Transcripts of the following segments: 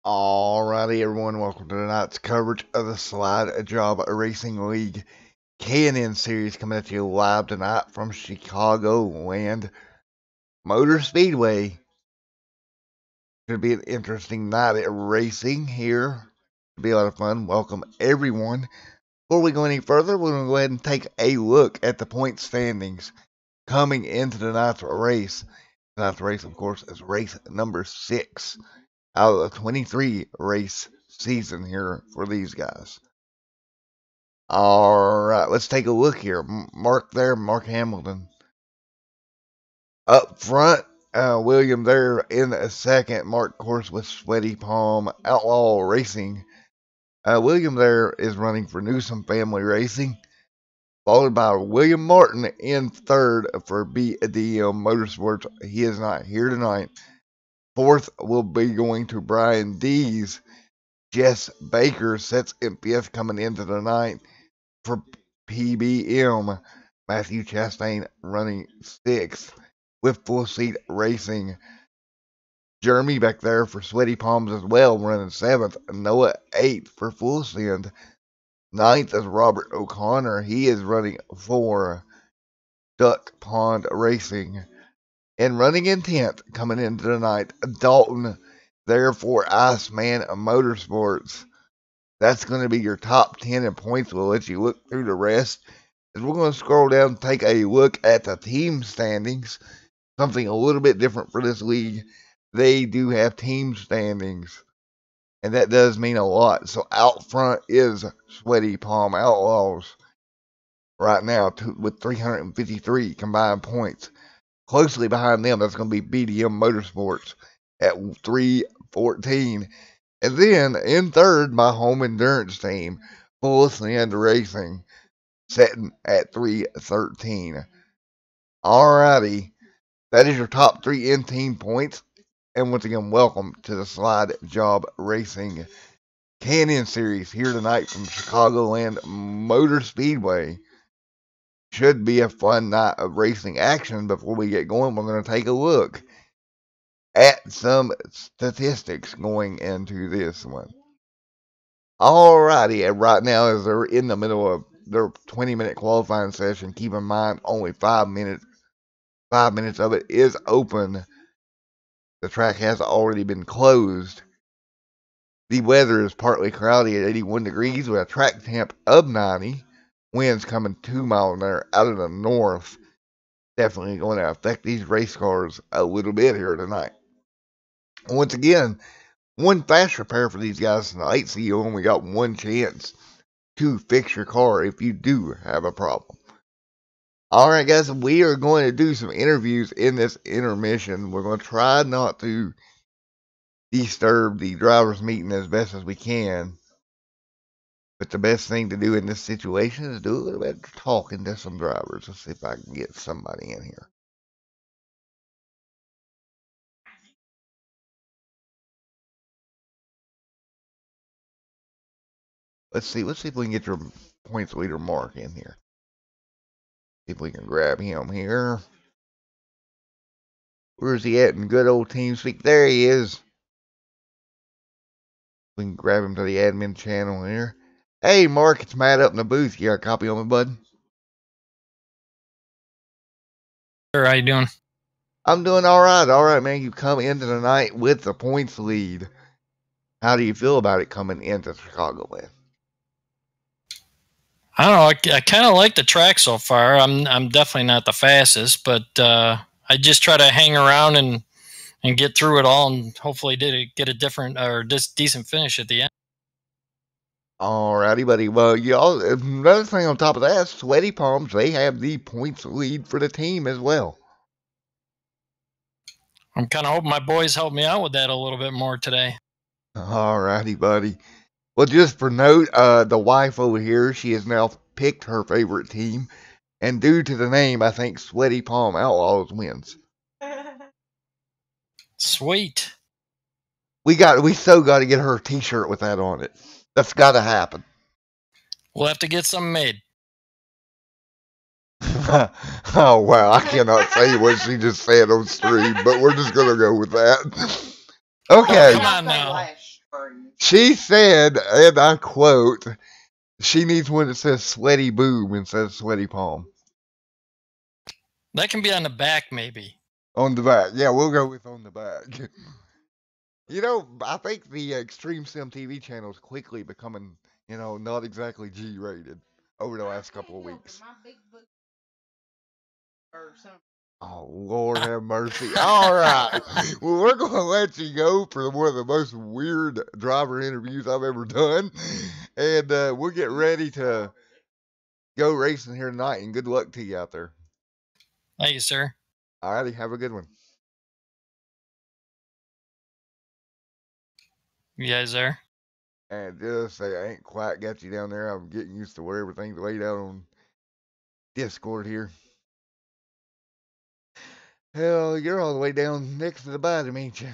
Alrighty, everyone, welcome to tonight's coverage of the Slide Job Racing League K&N Series coming at you live tonight from Chicagoland Motor Speedway. Should be an interesting night at racing here. It'll be a lot of fun. Welcome, everyone. Before we go any further, we're going to go ahead and take a look at the point standings coming into tonight's race. Tonight's race, of course, is race number 6. Out of the 23 race season here for these guys. Alright, let's take a look here. Mark Hamilton. Up front, William there in a second. Mark, of course, with Sweaty Palm Outlaw Racing. William there is running for Newsom Family Racing. Followed by William Martin in third for BDM Motorsports. He is not here tonight. Fourth will be going to Brian D's. Jess Baker sets in fifth coming into the night for PBM. Matthew Chastain running sixth with Full Seat Racing. Jeremy back there for Sweaty Palms as well, running seventh. Noah eighth for Full Send. Ninth is Robert O'Connor. He is running for Duck Pond Racing. And running in 10th, coming into tonight, Dalton, there for Iceman Motorsports. That's going to be your top 10 in points. We'll let you look through the rest. As we're going to scroll down and take a look at the team standings. Something a little bit different for this league. They do have team standings. And that does mean a lot. So out front is Sweaty Palm Outlaws. Right now with 353 combined points. Closely behind them, that's going to be BDM Motorsports at 314. And then in third, my home endurance team, Full Send Racing, sitting at 313. Alrighty, that is your top 3 in-team points. And once again, welcome to the Slide Job Racing K&N Series here tonight from Chicagoland Motor Speedway. Should be a fun night of racing action. Before we get going, we're going to take a look at some statistics going into this one. Alrighty, and right now as they're in the middle of their 20-minute qualifying session, keep in mind only 5 minutes of it is open. The track has already been closed. The weather is partly cloudy at 81 degrees with a track temp of 90. Winds coming 2 miles an hour out of the north. Definitely going to affect these race cars a little bit here tonight. Once again, one fast repair for these guys tonight. So you only got one chance to fix your car if you do have a problem. Alright guys, we are going to do some interviews in this intermission. We're going to try not to disturb the driver's meeting as best as we can. But the best thing to do in this situation is do a little bit of talking to some drivers. Let's see if I can get somebody in here. Let's see if we can get your points leader Mark in here. See if we can grab him here. Where's he at in good old TeamSpeak? There he is. We can grab him to the admin channel here. Hey, Mark, it's Matt up in the booth. You got a copy on me, bud? Sure, how you doing? I'm doing all right. All right, man. You come into the night with the points lead. How do you feel about it coming into Chicagoland? I don't know. I kind of like the track so far. I'm definitely not the fastest, but I just try to hang around and get through it all, and hopefully get a different or decent finish at the end. Alrighty, buddy. Well, y'all, another thing on top of that, Sweaty Palms, they have the points lead for the team as well. I'm kind of hoping my boys help me out with that a little bit more today. Alrighty, buddy. Well, just for note, the wife over here, she has now picked her favorite team. And due to the name, I think Sweaty Palm Outlaws wins. Sweet. We so got to get her a t-shirt with that on it. That's got to happen. We'll have to get some made. Oh, wow. I cannot say what she just said on stream, but we're just going to go with that. Okay. Oh, come on now. She said, and I quote, she needs one that says sweaty boob instead of sweaty palm. That can be on the back, maybe. On the back. Yeah, we'll go with on the back. You know, I think the Extreme Sim TV channel is quickly becoming, not exactly G rated over the last couple of weeks. Oh, Lord have mercy. All right. Well, we're going to let you go for one of the most weird driver interviews I've ever done. And we'll get ready to go racing here tonight. And good luck to you out there. Thank you, sir. All righty. Have a good one. You guys there? And just say, I ain't quite got you down there. I'm getting used to where everything's laid out on Discord here. Hell, you're all the way down next to the bottom, ain't you?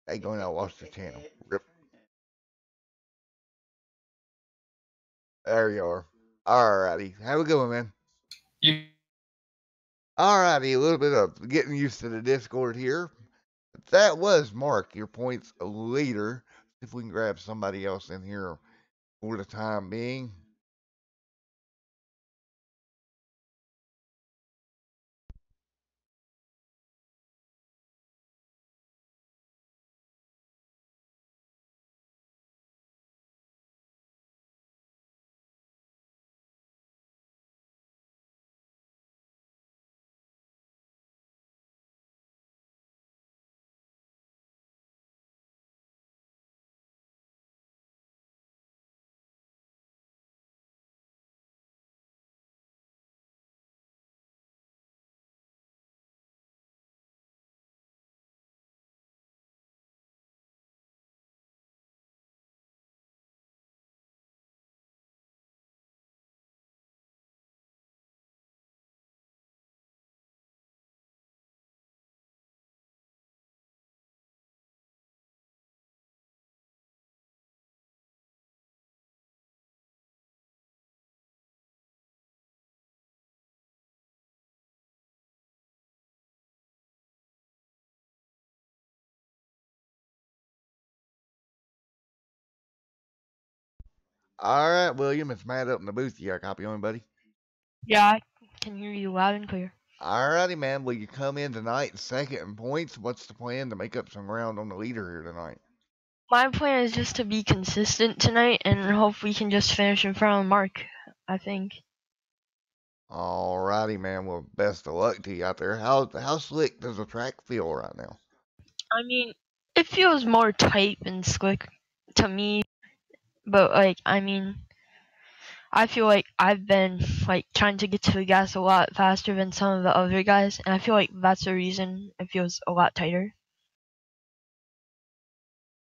Hey, going out, watch the channel. Rip. There you are. Alrighty. Have a good one, man. You. Alrighty, a little bit of getting used to the Discord here. That was Mark, your points leader. See if we can grab somebody else in here for the time being. Alright, William, it's Matt up in the booth. You got a copy on, buddy? Yeah, I can hear you loud and clear. Alrighty, man. Will you come in tonight second in points? What's the plan to make up some ground on the leader here tonight? My plan is just to be consistent tonight and hope we can just finish in front of Mark, I think. Alrighty, man. Well, best of luck to you out there. How slick does the track feel right now? I mean, it feels more tight and slick to me, but I feel like I've been trying to get to the gas a lot faster than some of the other guys, and I feel like that's the reason it feels a lot tighter.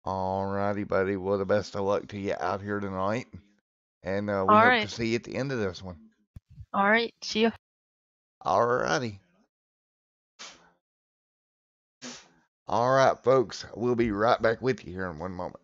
Alrighty, buddy. Well, the best of luck to you out here tonight. And we hope Alright. to see you at the end of this one. Alright, see ya. Alrighty. Alright, folks. We'll be right back with you here in one moment.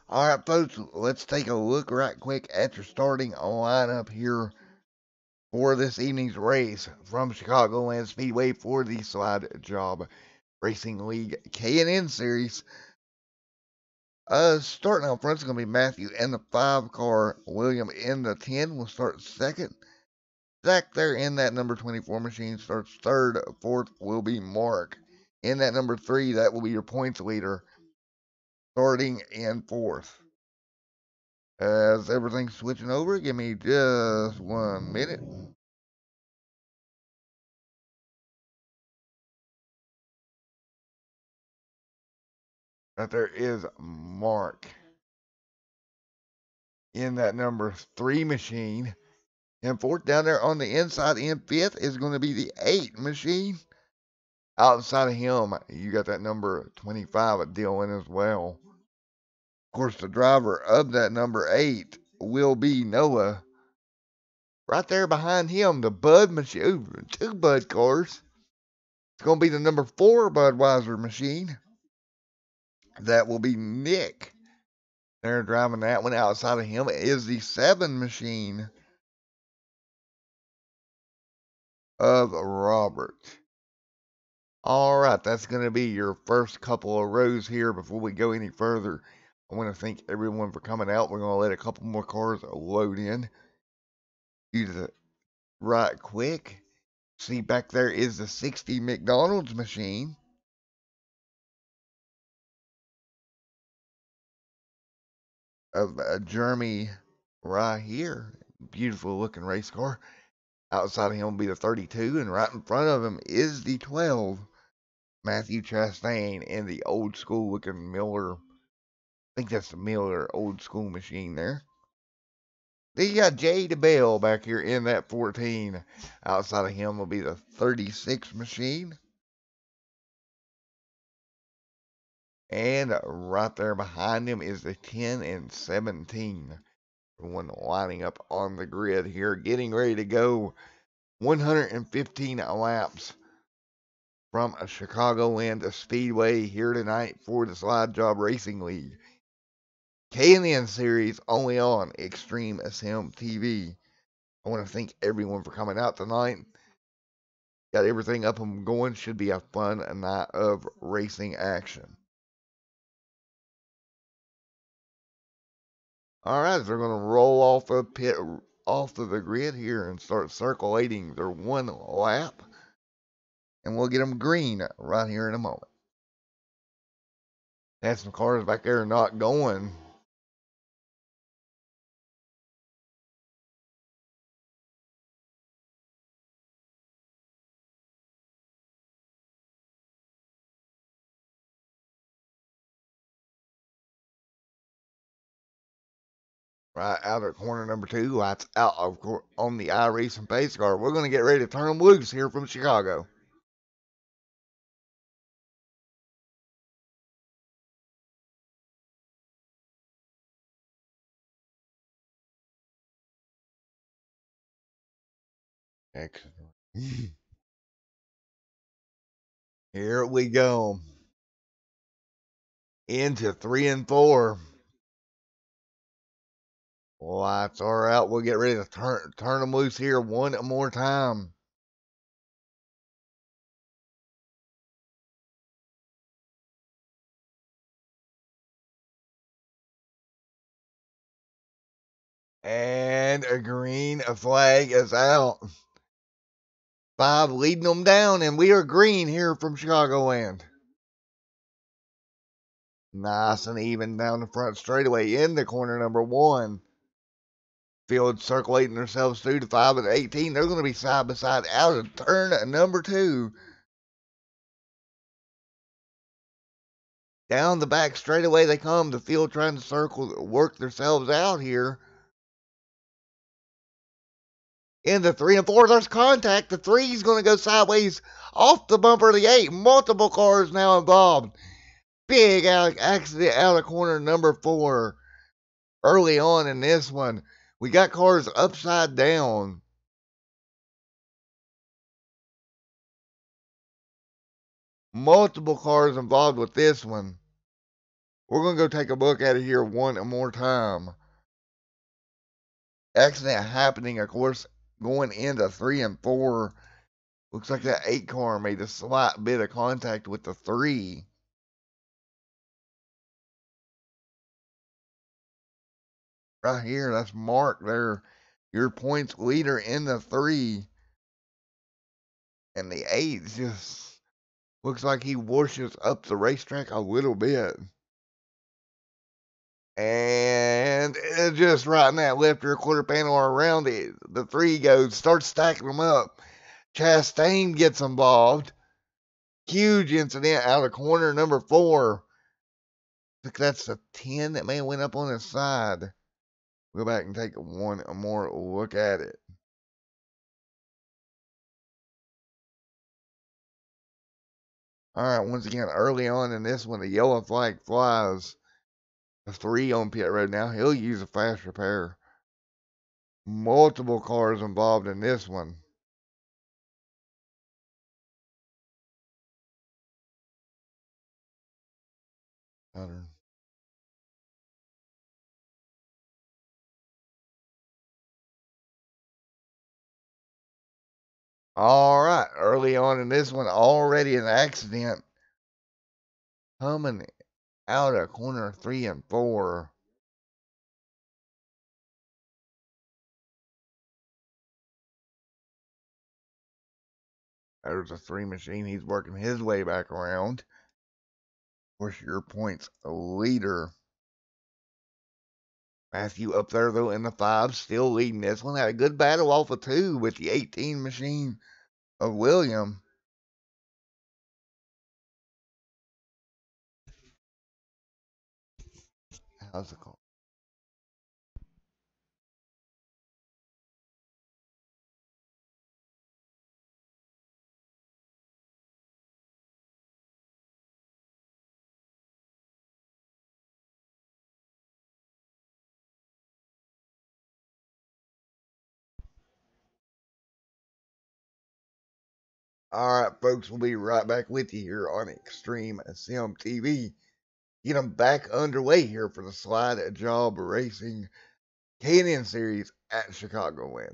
Alright, folks, let's take a look right quick at your starting lineup here for this evening's race from Chicagoland Speedway for the Slide Jawb Racing League K&N Series. Starting out front is going to be Matthew in the 5 car. William in the 10 will start second. Zach there in that number 24 machine starts third. Fourth will be Mark. In that number 3, that will be your points leader, starting in fourth. As everything's switching over, give me just 1 minute. Right there is Mark in that number 3 machine. And fourth down there on the inside in fifth is going to be the 8 machine. Outside of him, you got that number 25 at Dylan as well. Of course, the driver of that number 8 will be Noah. Right there behind him, the Bud machine. Ooh, 2 Bud cars. It's going to be the number 4 Budweiser machine. That will be Nick. They're driving that one. Outside of him is the 7 machine of Robert. Alright, that's going to be your first couple of rows here. Before we go any further, I want to thank everyone for coming out. We're going to let a couple more cars load in. Do the right quick. See, back there is the 60 McDonald's machine. Of Jeremy right here. Beautiful looking race car. Outside of him will be the 32, and right in front of him is the 12. Matthew Chastain in the old school looking Miller. I think that's the Miller old school machine there. Then you got Jay DeBell back here in that 14. Outside of him will be the 36 machine. And right there behind him is the 10 and 17. One lining up on the grid here, getting ready to go 115 laps from a Chicagoland Speedway here tonight for the Slide Jawb Racing League K&N Series, only on Extreme SM TV. I want to thank everyone for coming out tonight. Got everything up and going. Should be a fun night of racing action. Alright, they're going to roll off of the grid here and start circulating their 1 lap. And we'll get them green right here in a moment. Had some cars back there not going. Right out of corner number 2, lights out on the iRacing pace car. We're going to get ready to turn them loose here from Chicago. Excellent. Here we go. Into 3 and 4. Lights are out. We'll get ready to turn them loose here one more time. And a green flag is out. 5 leading them down, and we are green here from Chicagoland. Nice and even down the front straightaway into corner number 1. Field circulating themselves through the 5 and 18. They're going to be side by side out of turn number 2. Down the back straightaway they come. The field trying to work themselves out here. In the 3 and 4, there's contact. The 3 is going to go sideways off the bumper of the 8. Multiple cars now involved. Big accident out of corner number 4. Early on in this one, we got cars upside down. Multiple cars involved with this one. We're going to go take a look at it here one more time. Accident happening, of course, going into 3 and 4. Looks like that 8 car made a slight bit of contact with the 3. Right here, that's Mark there, your points leader in the 3. And the 8 just looks like he washes up the racetrack a little bit. And just right in that left rear quarter panel around it, the 3 goes, starts stacking them up. Chastain gets involved. Huge incident out of corner number 4. I think that's the 10 that may have went up on his side. Go back and take one more look at it. All right, once again, early on in this one, the yellow flag flies. The 3 on pit road now. He'll use a fast repair. Multiple cars involved in this one. All right, early on in this one, already an accident coming out of corner 3 and 4. There's a 3 machine. He's working his way back around. Of course, your points leader. Matthew up there, though, in the 5, still leading this one. Had a good battle off of 2 with the 18 machine of William. How's it called? All right, folks, we'll be right back with you here on Extreme Sim TV. Get them back underway here for the Slide at Jawb Racing K&N Series at Chicagoland.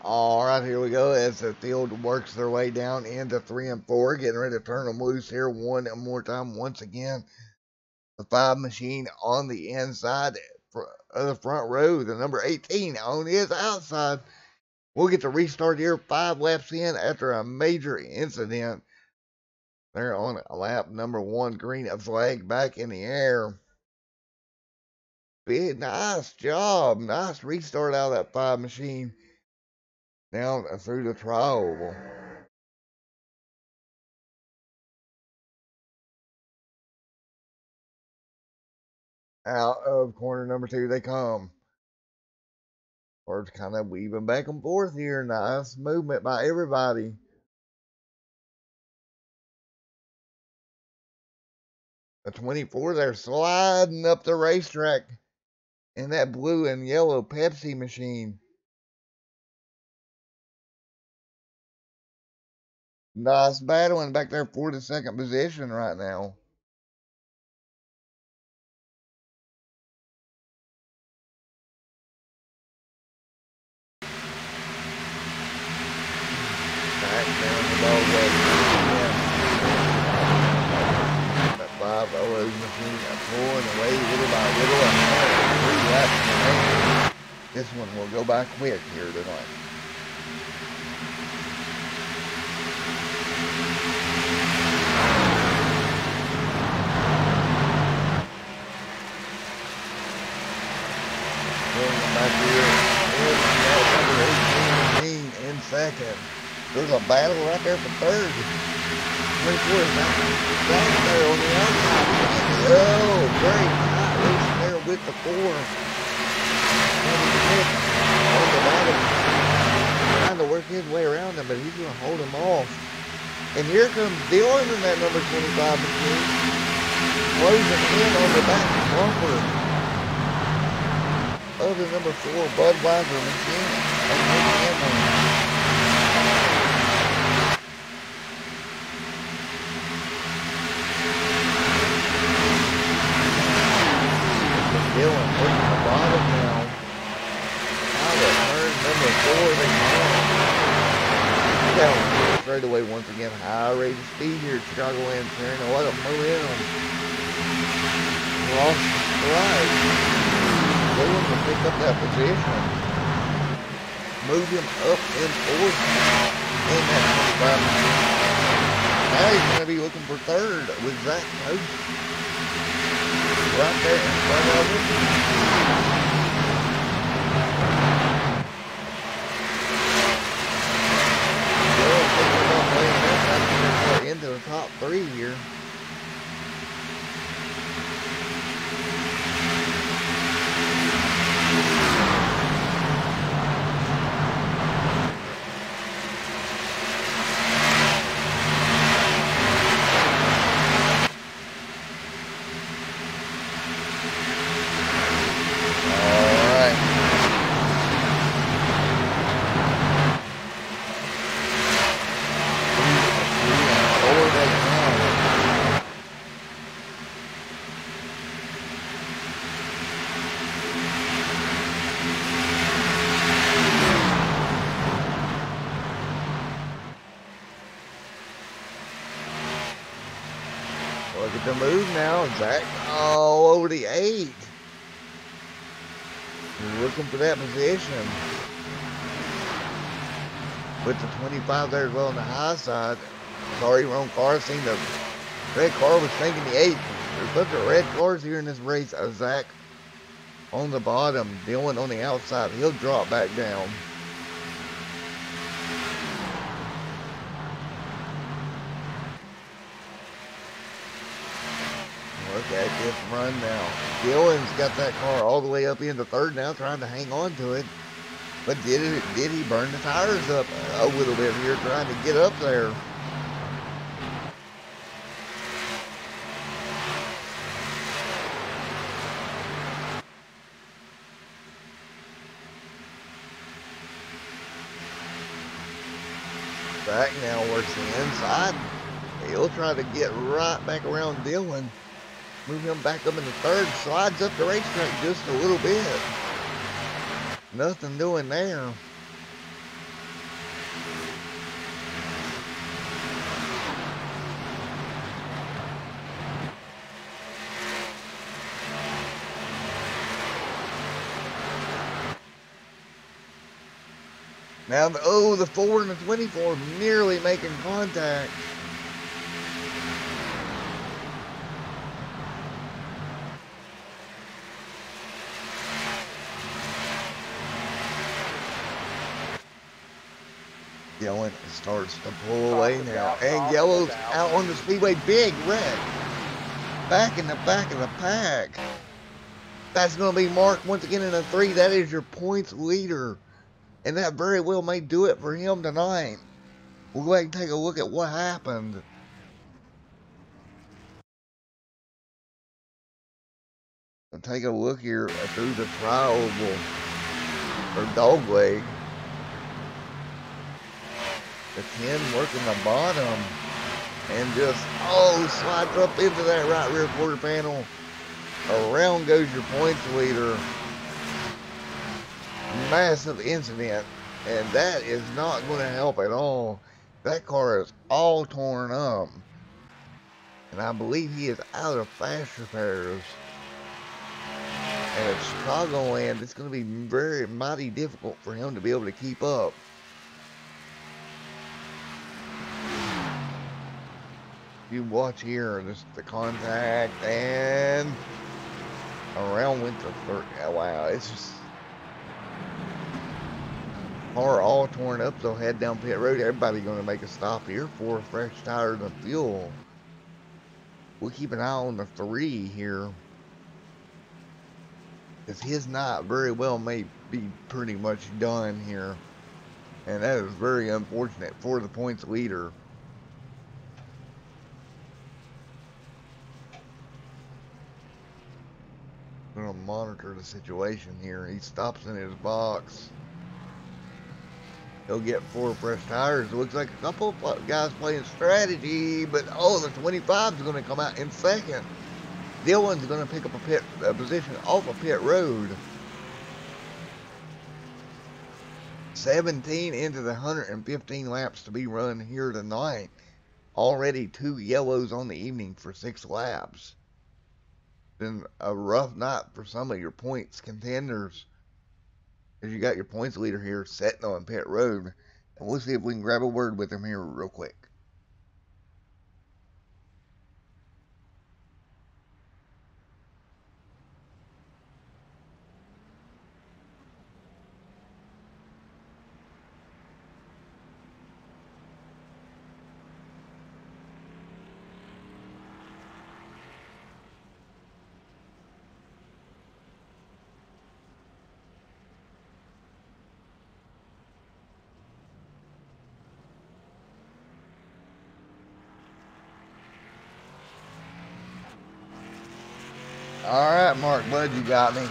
All right, here we go as the field works their way down into 3 and 4, getting ready to turn them loose here one more time. Once again, the 5 machine on the inside of the front row, the number 18 on his outside. We'll get to restart here 5 laps in after a major incident. They're on lap number 1, green flag back in the air. Big, nice job. Nice restart out of that 5 machine. Now through the tri-oval. Out of corner number 2 they come. Or it's kind of weaving back and forth here. Nice movement by everybody. The 24, they're sliding up the racetrack in that blue and yellow Pepsi machine. Nice battling back there for the second position right now. Back down the dogway. That 5 OO's machine pulling away little by little. And 3 laps remaining. This one will go by quick here tonight. Back here number 18 in second. There's a battle right there for third. 24 is back there on the outside. Oh, great tight race there with the 4. 26 on the bottom. Trying to work his way around him, but he's going to hold him off. And here comes Dylan in that number 25 machine. Closing in on the back bumper of the number 4 Budweiser machine. Dylan working the bottom now. Out of turn number 4 they come. Down straight away once again. High rate of speed here at Chicagoland. Carrying a lot of momentum. Lost the stride. Dylan to pick up that position. Move him up and forth in that 25 machine. Now he's going to be looking for third with Zach Coach right there in front of him. Dylan picking up playing that into the top 3 here. Look at the move now. Zach all over the 8. Looking for that position. With the 25 there as well on the high side. Sorry, wrong car. Seen the red car was thinking the 8. There's a bunch of red cars here in this race. Zach on the bottom. Dylan on the outside. He'll drop back down. Look at this run now. Dylan's got that car all the way up into third now, trying to hang on to it. But did he burn the tires up a little bit here, trying to get up there? Zach now works the inside. He'll try to get right back around Dylan. Move him back up in the third. Slides up the racetrack just a little bit. Nothing doing there. Now, the 4 and the 24 nearly making contact. Dylan starts to pull away now, and Yellow's out on the speedway. Big wreck. Back in the back of the pack. That's going to be Mark once again in a 3. That is your points leader. And that very well may do it for him tonight. We'll go ahead and take a look at what happened. We'll take a look here through the trial or dog leg. The 10 working the bottom. And just, slides up into that right rear quarter panel. Around goes your points leader. Massive incident. And that is not going to help at all. That car is all torn up. And I believe he is out of fast repairs. And at Chicagoland, it's going to be very mighty difficult for him to be able to keep up. You watch here, just the contact, and around went the third. Wow, it's just car all torn up. They'll head down pit road. Everybody going to make a stop here for fresh tires and fuel. We'll keep an eye on the 3 here, because his night very well may be pretty much done here, and that is very unfortunate for the points leader. Gonna monitor the situation here. He stops in his box. He'll get 4 fresh tires. It looks like a couple of guys playing strategy, but the 25 is going to come out in second. Dylan's going to pick up a position off of pit road. 17 into the 115 laps to be run here tonight. Already 2 yellows on the evening for 6 laps. Been a rough night for some of your points contenders, as you got your points leader here sitting on pit road, and we'll see if we can grab a word with him here real quick. All right, Mark Bud, you got me.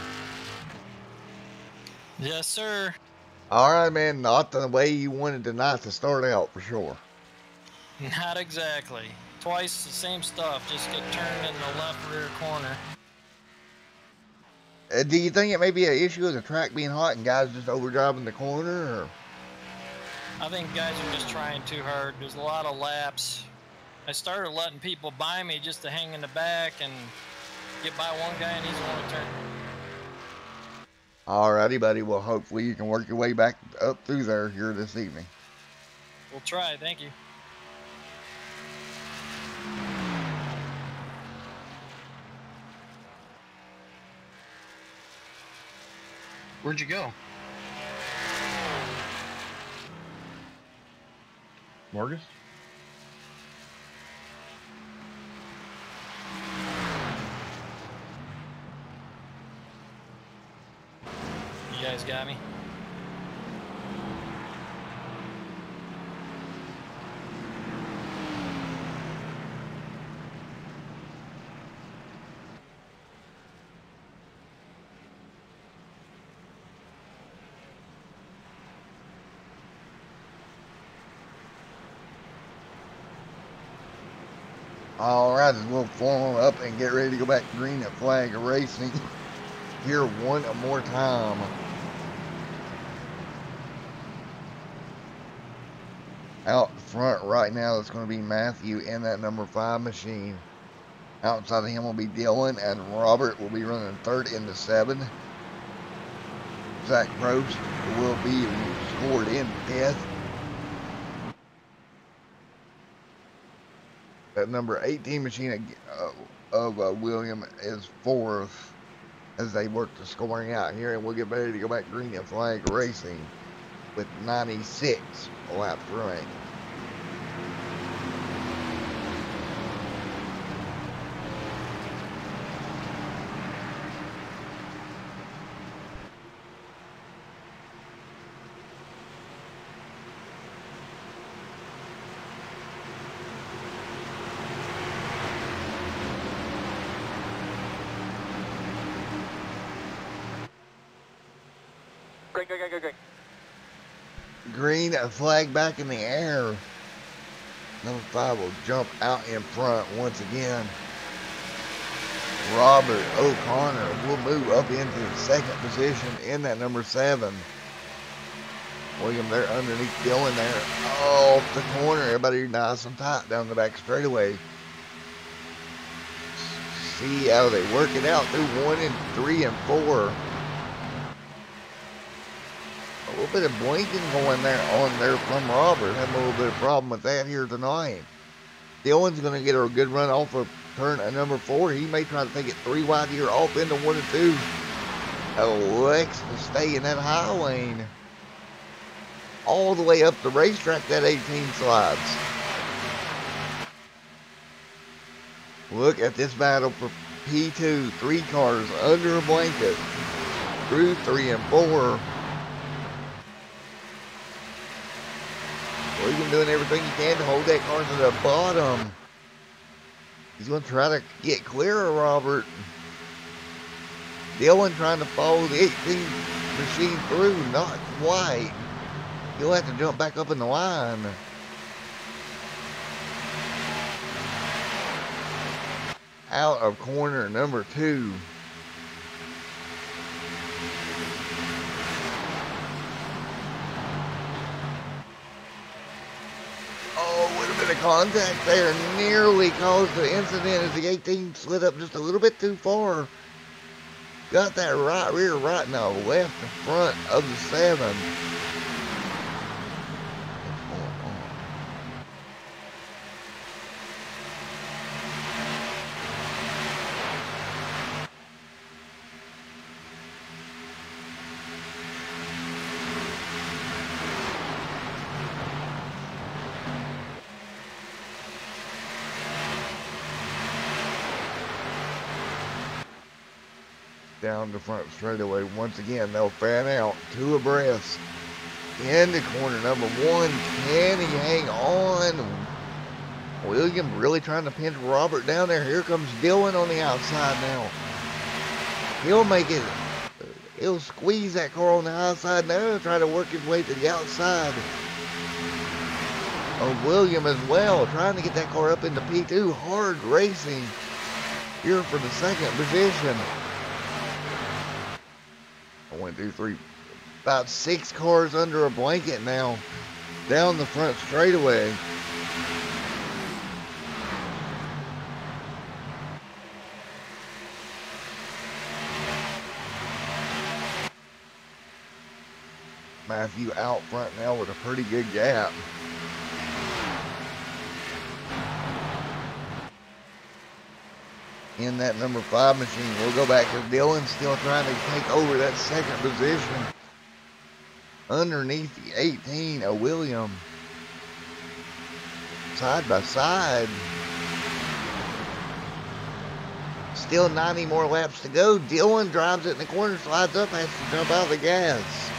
Yes, sir. All right, man. Not the way you wanted tonight to start out, for sure. Not exactly. Twice the same stuff. Just get turned in the left rear corner. Do you think it may be an issue of the track being hot and guys just overdriving the corner? Or? I think guys are just trying too hard. There's a lot of laps. I started letting people by me just to hang in the back and get by one guy, and he's the one to turn. Alrighty, buddy. Well, hopefully you can work your way back up through there here this evening. We'll try. Thank you. Where'd you go? Morgus? You guys got me? Alright, we'll form up and get ready to go back to green at flag racing here one more time. Out front right now, it's going to be Matthew in that number 5 machine. Outside of him will be Dylan, and Robert will be running third into 7. Zach Prost will be scored in 5th. That number 18 machine of William is 4th as they work the scoring out here, and we'll get ready to go back green and flag racing. with 96 laps remaining. Great. Green flag back in the air. Number 5 will jump out in front once again. Robert O'Connor will move up into second position in that number 7. William there underneath Dylan there. Off the corner. Everybody nice and tight down the back straightaway. See how they work it out through 1 and 3 and 4. A little bit of blinking going there on there from Robert. Having a little bit of problem with that here tonight. Dylan's going to get a good run off of turn at number 4. He may try to take it 3 wide here off into 1 and 2. Alex to stay in that high lane. All the way up the racetrack, that 18 slides. Look at this battle for P2. 3 cars under a blanket through 3 and 4. William doing everything he can to hold that car to the bottom. He's going to try to get clear of Robert. Dylan trying to follow the 18 machine through. Not quite. He'll have to jump back up in the line. Out of corner number 2. Contact there nearly caused the incident as the 18 slid up just a little bit too far. Got that right rear right in the left front of the 7. Down the front straightaway once again. They'll fan out 2 abreast into corner number 1. Can he hang on? William really trying to pinch Robert down there. Here comes Dylan on the outside now. He'll make it. He'll squeeze that car on the outside now. Try to work his way to the outside of William as well. Trying to get that car up into P2. Hard racing here for the second position. 1, 2, 3, about 6 cars under a blanket now down the front straightaway. Matthew out front now with a pretty good gap. In that number 5 machine. We'll go back to Dylan, still trying to take over that second position. Underneath the 18 of William. Side by side. Still 90 more laps to go. Dylan drives it in the corner, slides up, has to jump out of the gas.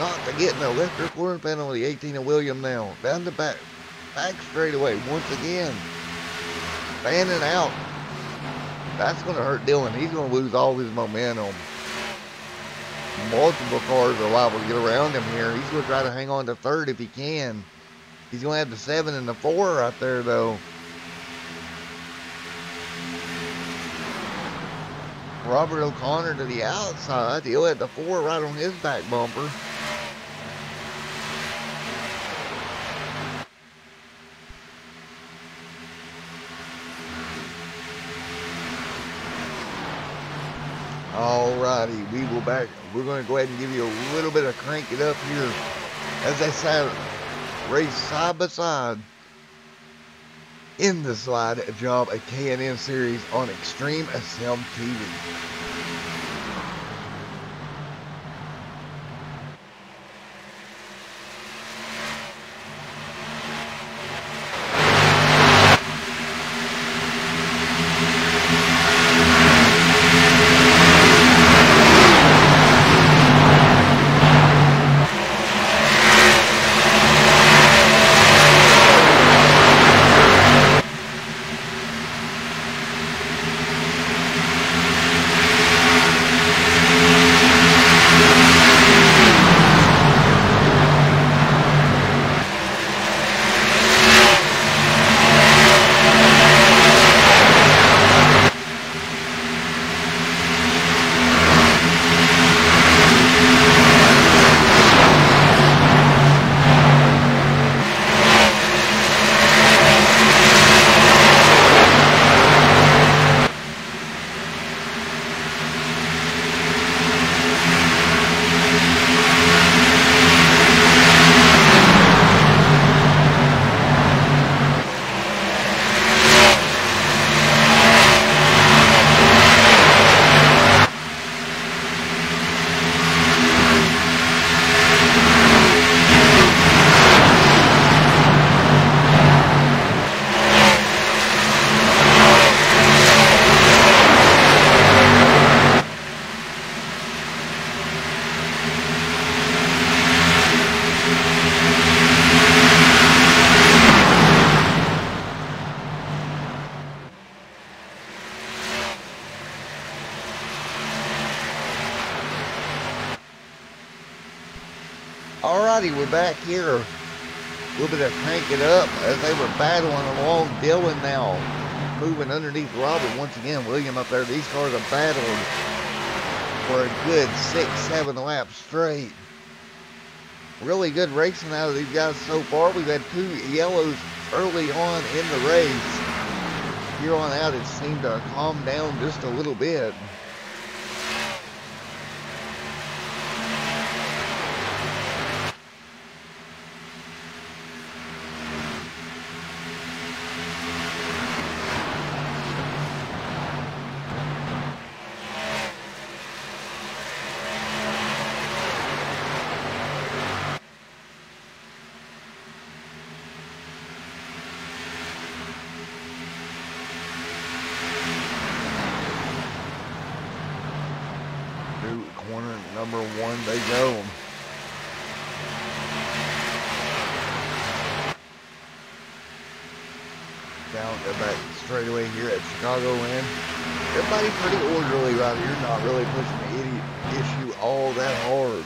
Not to get no left rear quarter panel of the 18 of William now. Down the back straightaway once again. Fanning out. That's going to hurt Dylan. He's going to lose all his momentum. Multiple cars are liable to get around him here. He's going to try to hang on to 3rd if he can. He's going to have the 7 and the 4 right there, though. Robert O'Connor to the outside. He'll have the 4 right on his back bumper. Alrighty, we will back. We're going to go ahead and give you a little bit of crank it up here as they say, race side by side in the slide Jawb, a K&N series on Extreme SM TV. everybody, we're back here. A little bit of crank it up as they were battling along. Dylan now moving underneath Robert once again. William up there. These cars are battled for a good 6-7 laps straight. Really good racing out of these guys so far. We've had 2 yellows early on in the race. Here on out, it seemed to calm down just a little bit. Corner number 1, they go. Down the back straightaway here at Chicagoland. Everybody pretty orderly right here, not really pushing the issue all that hard.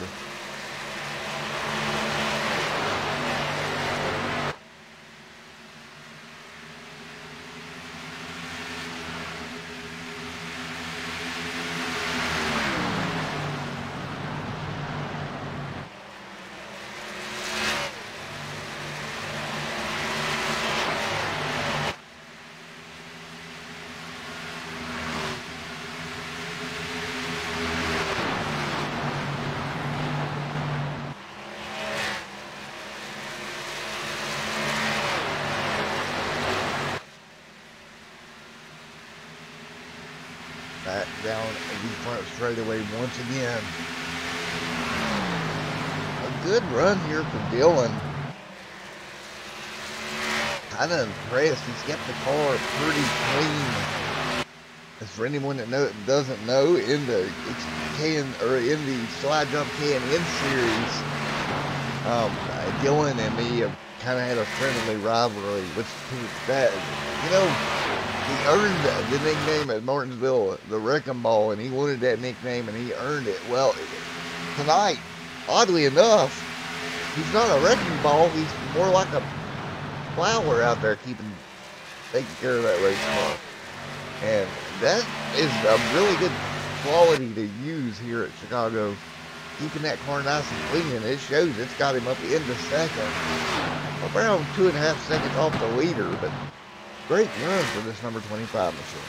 Back down the front straightaway once again. A good run here for Dylan. Kind of impressed. He's kept the car pretty clean. As for anyone that doesn't know, in the in the Slide Jump K&N series, Dylan and me have kind of had a friendly rivalry. That, you know, he earned the nickname at Martinsville, the Wrecking Ball, and he wanted that nickname, and he earned it. Well, tonight, oddly enough, he's not a wrecking ball. He's more like a flower out there taking care of that race car. And that is a really good quality to use here at Chicago. Keeping that car nice and clean, and it shows. It's got him up into second. Around 2.5 seconds off the leader, but great run for this number 25 machine.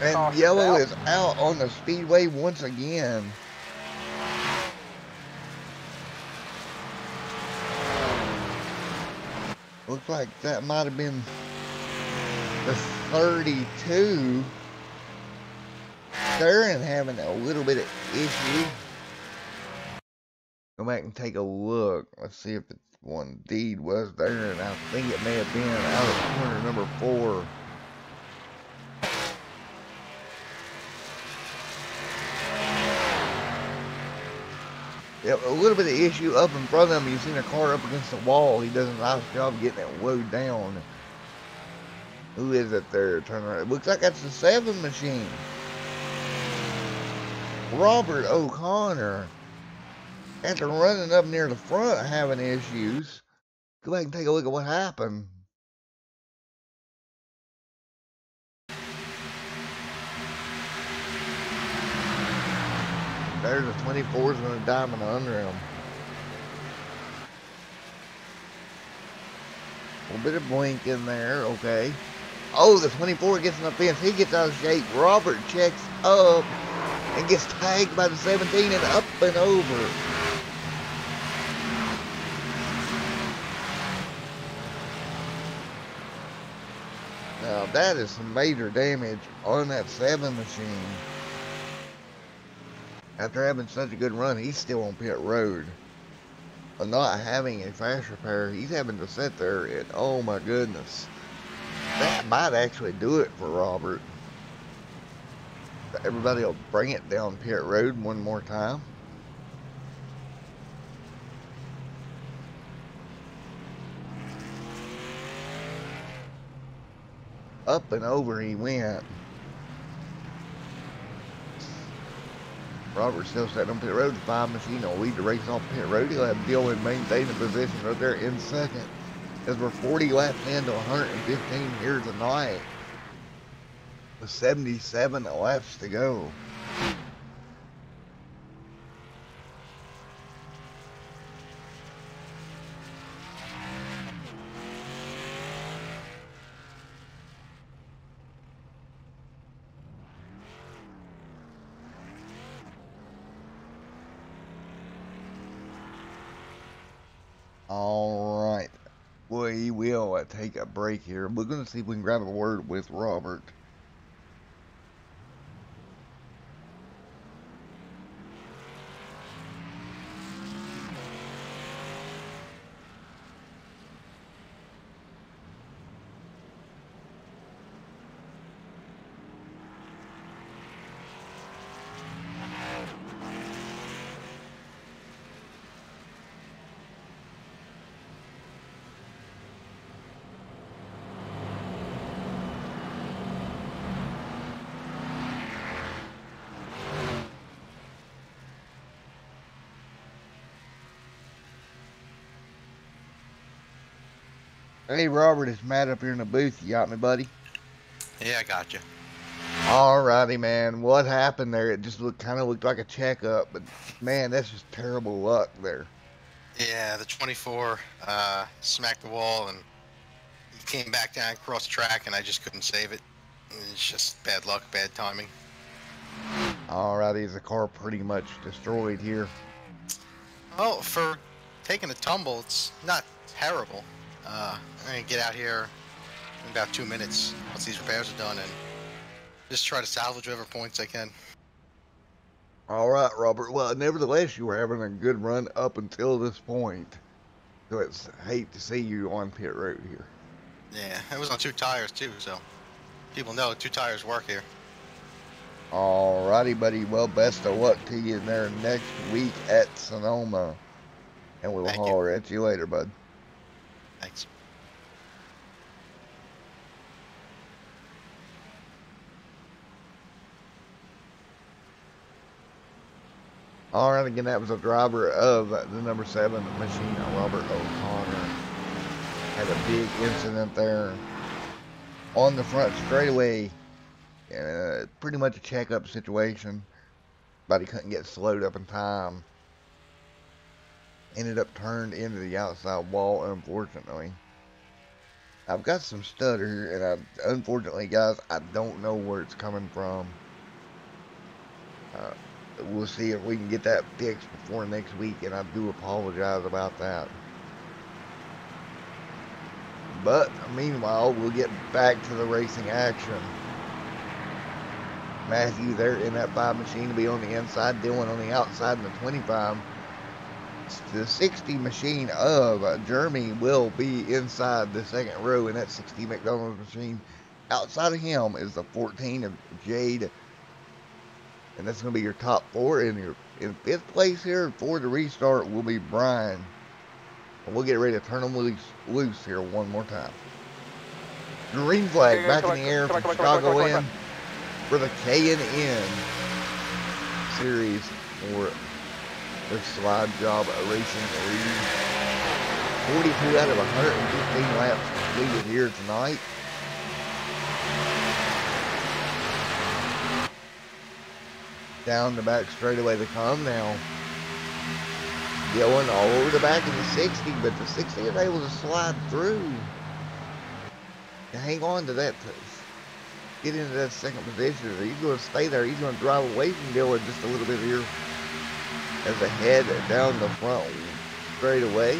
And yellow is out on the speedway once again. Looks like that might have been the 32. Darren having a little bit of issue. Go back and take a look. Let's see if it's one indeed was there, and I think it may have been out of corner number 4. Yep, a little bit of issue up in front of him. You've seen a car up against the wall. He does a nice job getting it low down. Who is it there? Turn around. It looks like that's the 7 machine. Robert O'Connor. After running up near the front having issues. Go back and take a look at what happened. There's a 24s and a diamond under him. A little bit of blink in there, okay. Oh, the 24 gets in the fence. He gets out of shape. Robert checks up and gets tagged by the 17 and up and over. Now that is some major damage on that 7 machine. After having such a good run, he's still on pit road. Not having a fast repair, he's having to sit there and, oh my goodness. That might actually do it for Robert. Everybody will bring it down pit road one more time. Up and over he went. Robert's still sitting on pit road. The 5 machine will lead the race off pit road. He'll have Dylan maintain the position right there in second. As we're 40 laps into 115 here tonight. With 77 laps to go. All right, we will take a break here. We're going to see if we can grab a word with Robert. Hey Robert, it's Matt up here in the booth. You got me, buddy? Yeah, I got you. Alrighty, man. What happened there? It just kind of looked like a checkup, but man, that's just terrible luck there. Yeah, the 24 smacked the wall and he came back down across the track, and I just couldn't save it. It's just bad luck, bad timing. Alrighty, is the car pretty much destroyed here? Oh, for taking a tumble, it's not terrible. I'm gonna get out here in about 2 minutes once these repairs are done and just try to salvage whatever points I can. Alright, Robert. Well, nevertheless, you were having a good run up until this point. So it's hate to see you on pit road here. Yeah, it was on 2 tires too, so people know 2 tires work here. Alrighty, buddy. Well, best of luck to you there next week at Sonoma. And we'll holler at you later, bud. Thanks. Alright, again, that was a driver of the number 7 machine, Robert O'Connor. Had a big incident there on the front straightaway. Pretty much a checkup situation, but he couldn't get slowed up in time. Ended up turned into the outside wall, unfortunately. I've got some stutter here, and unfortunately, guys, I don't know where it's coming from. We'll see if we can get that fixed before next week, and I do apologize about that. But meanwhile, we'll get back to the racing action. Matthew there in that 5 machine to be on the inside, Dylan on the outside in the 25. The 60 machine of Jeremy will be inside the second row in that 60 McDonald's machine. Outside of him is the 14 of Jade. And that's going to be your top 4. In 5th place here for the restart will be Brian. And we'll get ready to turn them loose here one more time. Green flag back in the air from Chicagoland for the K&N series for the slide job racing lead. 42 out of 115 laps completed here tonight. Down the back straightaway they come now. Dylan all over the back of the 60, but the 60 is able to slide through. To hang on to that, get into that second position. He's going to stay there. He's going to drive away from Dylan just a little bit here as they head down the front straightaway.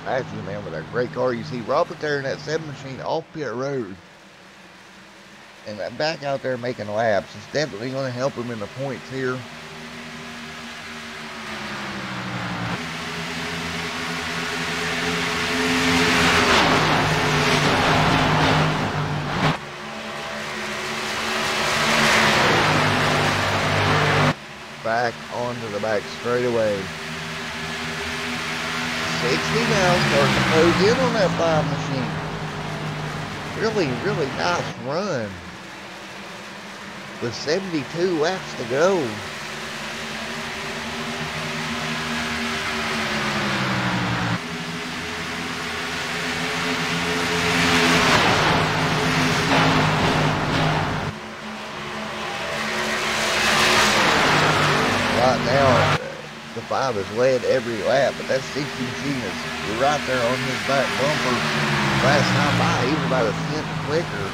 Matthew, man, with a great car. You see Robert there in that 7 machine off pit road. And that back out there making laps. It's definitely going to help him in the points here. onto the back straightaway. 60 now, starting to close in on that 5 machine. Really, really nice run. With 72 laps to go. Right now, the 5 has led every lap, but that 60 machine is right there on his back bumper. Last time by, he was about a tenth quicker.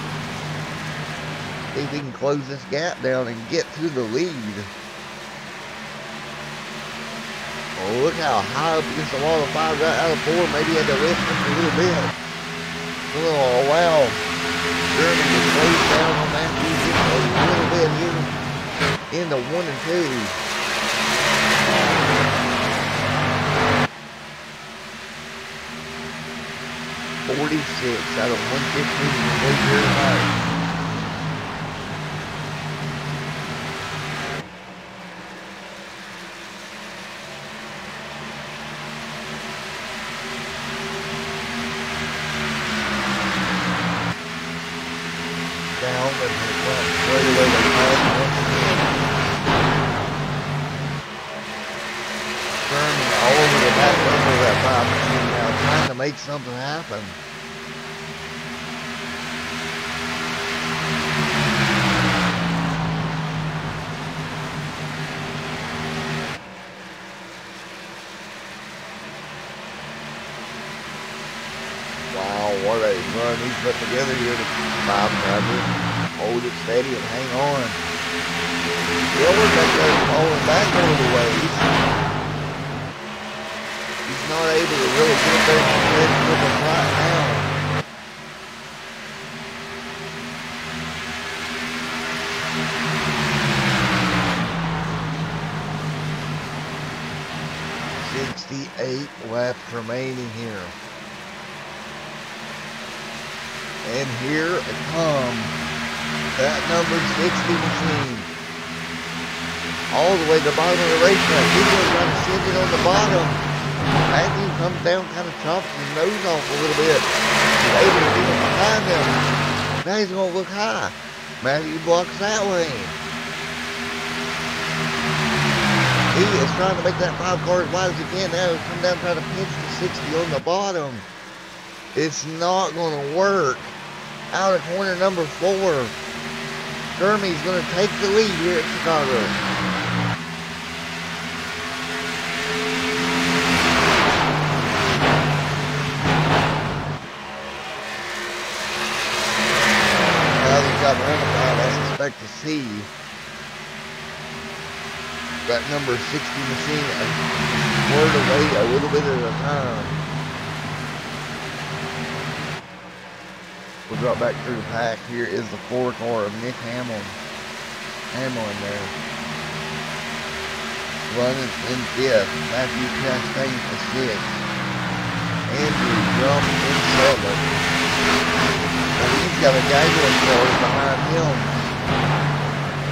See if he can close this gap down and get to the lead. Oh, look how high up against the wall the 5 got out of 4. Maybe he had to lift just a little bit. Oh, wow. Jeremy was closed down on Matthew just a little bit here into 1 and 2. 46 out of 115 very high. Down and straight away they pass once again. Turning all over the back bumper of that 5 machine now, trying to make something happen. Wow, what a run he's put together here to 500. Hold it steady and hang on. Gilbert back there falling back a little ways. He's not able to really get there with the right now. "68 laps remaining here. And here it comes, that number 60 machine. All the way to the bottom of the racetrack. He's going to try to send it on the bottom. Matthew comes down, kind of chops his nose off a little bit. He's able to get him behind him. Now he's going to look high. Matthew blocks that lane. He is trying to make that 5 car as wide as he can. Now he's come down trying to pinch the 60 on the bottom. It's not going to work. Out of corner number 4. Jeremy's going to take the lead here at Chicago. Now he's got the roundabout, I suspect to see that number 60 machine a word away a little bit at a time. We'll drop back through the pack. Here is the 4 car of Nick Hamlin there. Running in 5th. Matthew Chastain for 6th. Andrew Jawb in 7th. And he's got a Gagler car behind him.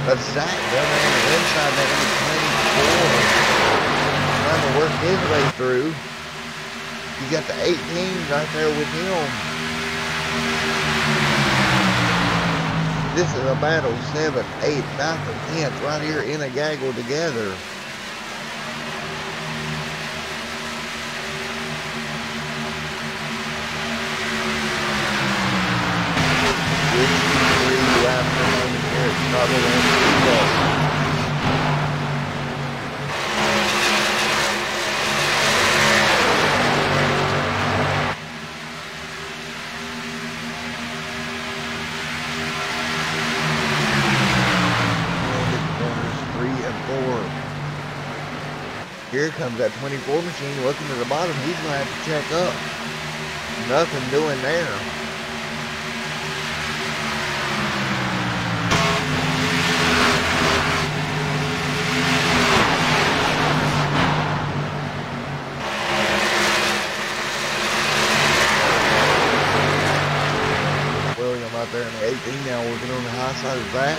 But Zach down there on the inside, that number 24. Trying to work his way through. He's got the 18 right there with him. This is a battle 7th, 8th, 9th, and 10th right here in a gaggle together. Laps remaining here at Chicagoland Speedway. Here comes that 24 machine looking to the bottom. He's going to have to check up. Nothing doing there. William out there in the 18 now working on the high side of that.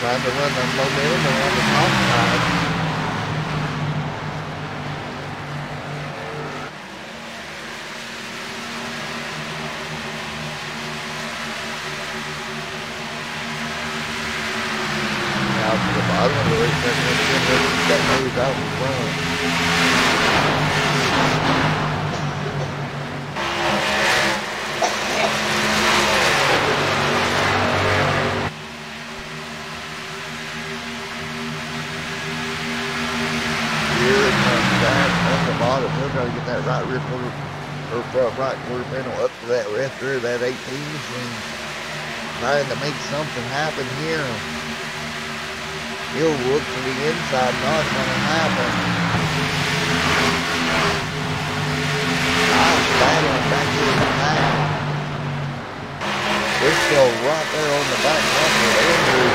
Trying to run the momentum around the top side. I don't want to race that one again, but that nose out in front. Here it comes back on the bottom. He'll try to get that right rear quarter, or front right quarter panel up to that left rear of that 18 machine. Trying to make something happen here. He'll look to the inside, not going to happen. Nice battling back into the pack. They're still right there on the back front with Andrew.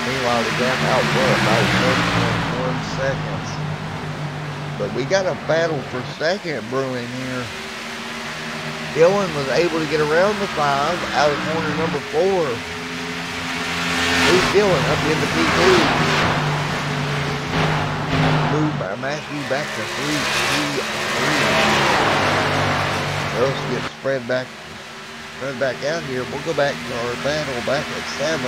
Meanwhile, the gap out front by 1.1 seconds. But we got a battle for second brewing here. Dylan was able to get around the 5 out of corner number 4. Who's Dylan up into P2? Moved by Matthew back to 3. Let's get spread back out here. We'll go back to our battle back at 7.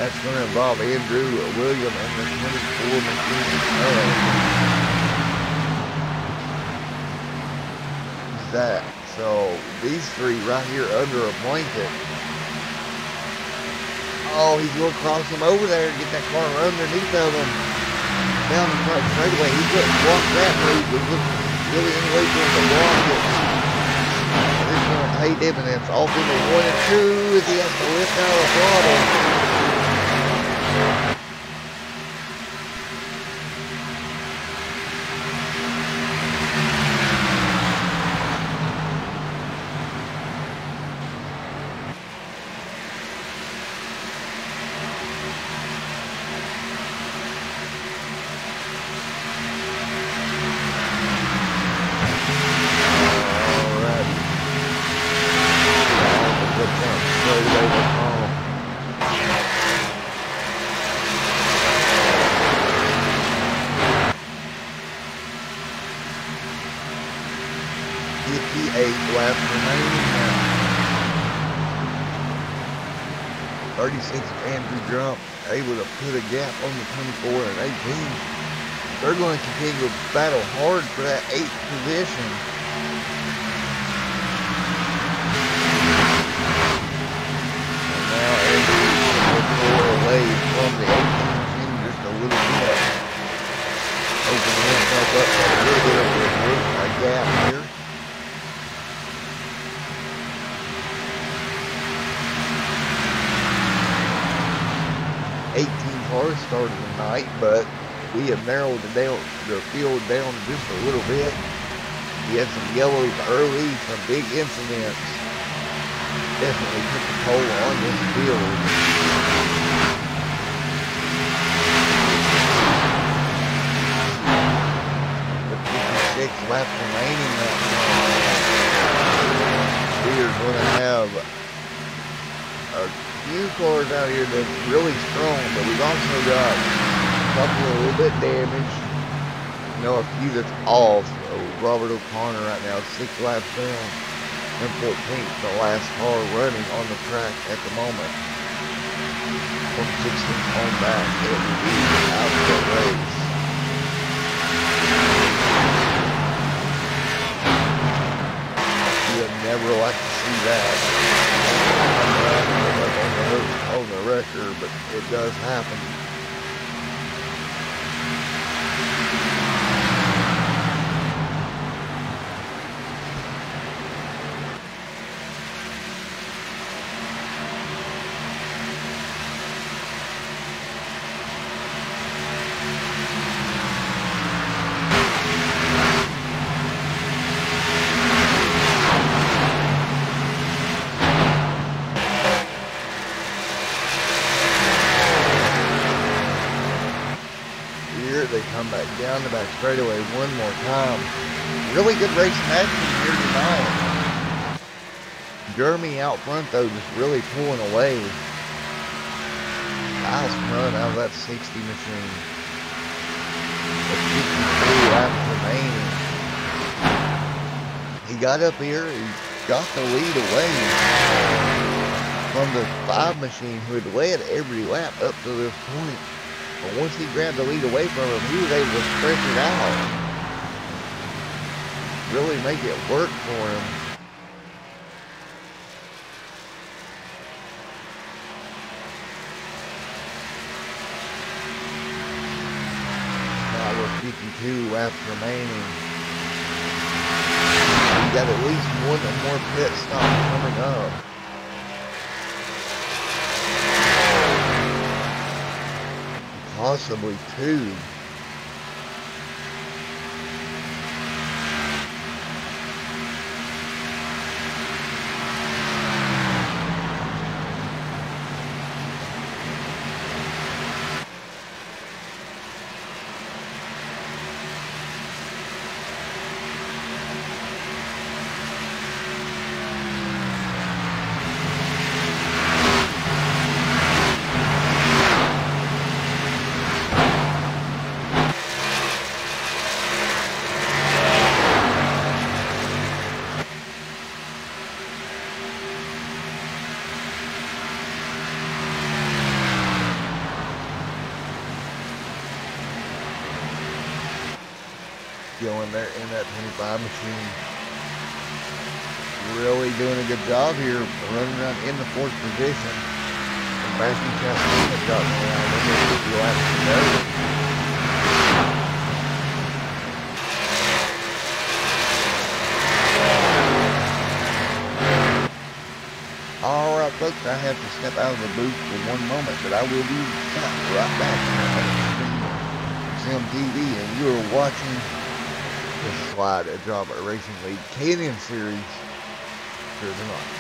That's going to involve Andrew, William, and the 24 machine. That. So these 3 right here under a blanket. Oh, he's going to cross him over there and get that car underneath of him. Down the front straightaway. He couldn't block that move. He looked really any way for him to block it. This is going to pay dividends. Off into 1 and 2 as he has to lift out the throttle. Laps remaining now. 36 Andrew Jump able to put a gap on the 24 and 18. They're going to continue to battle hard for that 8th position. And now Andrew is away from the 18 machine just a little bit. Opening himself up a little bit of a gap here. 18 cars started tonight, but we have narrowed the field down just a little bit. We had some yellows early, some big incidents. Definitely took a toll on this field. With 56 laps remaining, we are going to have a few cars out here that's really strong, but we've also got a couple a little bit damaged. You know, a few that's off. So Robert O'Connor right now 6 laps down and 14th, the last car running on the track at the moment. From 16th on back, it will be out of the race. You would never like to see that on the record, but it does happen. They come back down the back straightaway one more time. Really good racing action here tonight. Jeremy out front though, just really pulling away. Nice run out of that 60 machine. With 53 laps remaining. He got up here, he got the lead away from the 5 machine who had led every lap up to this point. But once he grabbed the lead away from him, he was able to stretch it out. Really make it work for him. Now with 52 laps remaining. We got at least one more pit stop coming up. Possibly 2. Going there in that 25 machine. Really doing a good job here, running around in the 4th position. And Basky Chastain has gotten around with a few laps to go. Alright folks, I have to step out of the booth for one moment, but I will be right back on Sim TV, and you are watching the slide at Jawb Racing League Canyon Series. Here's the night.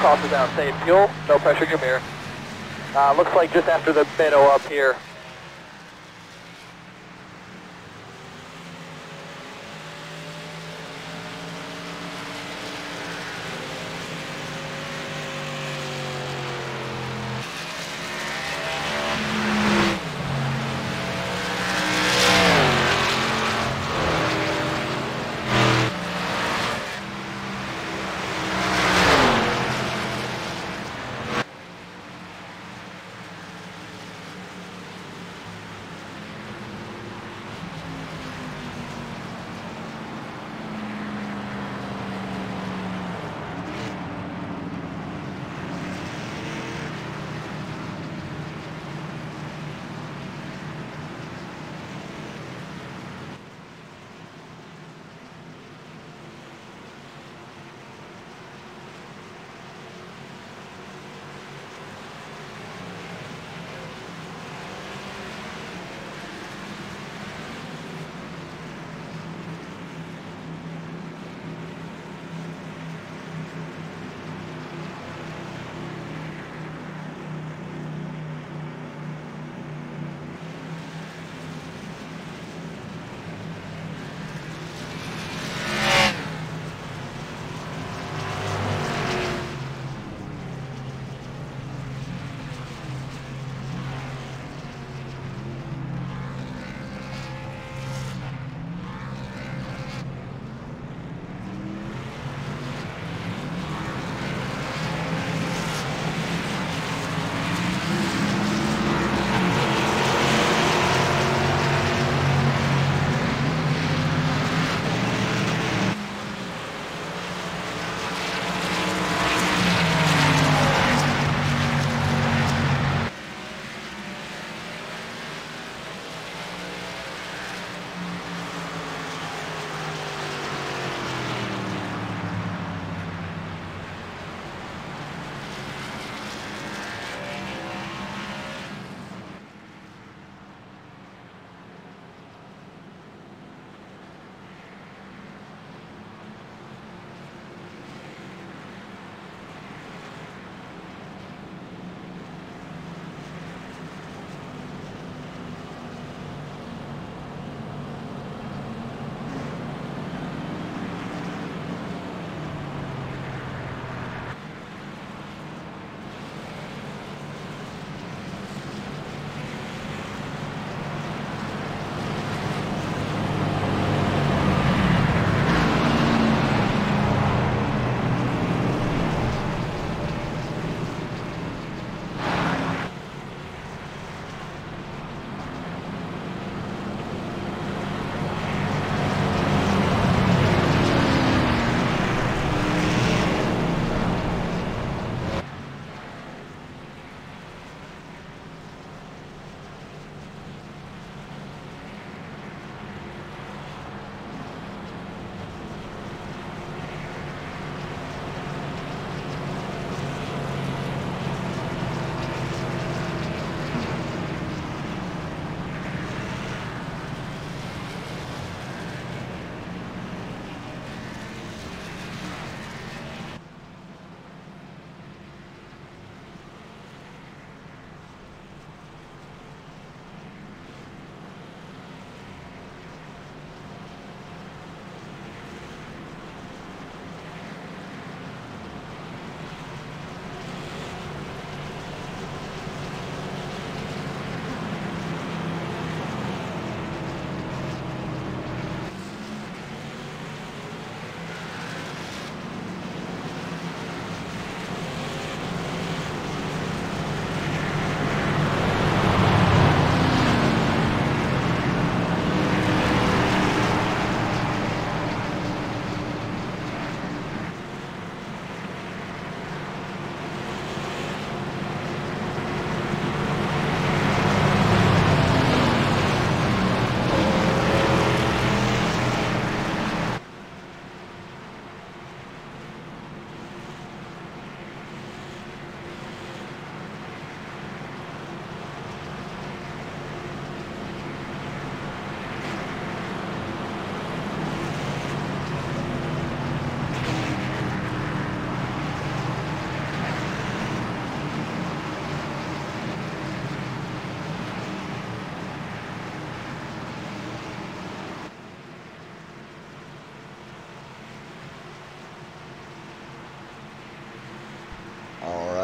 Caution down, save fuel, no pressure in your mirror. Looks like just after the meadow up here.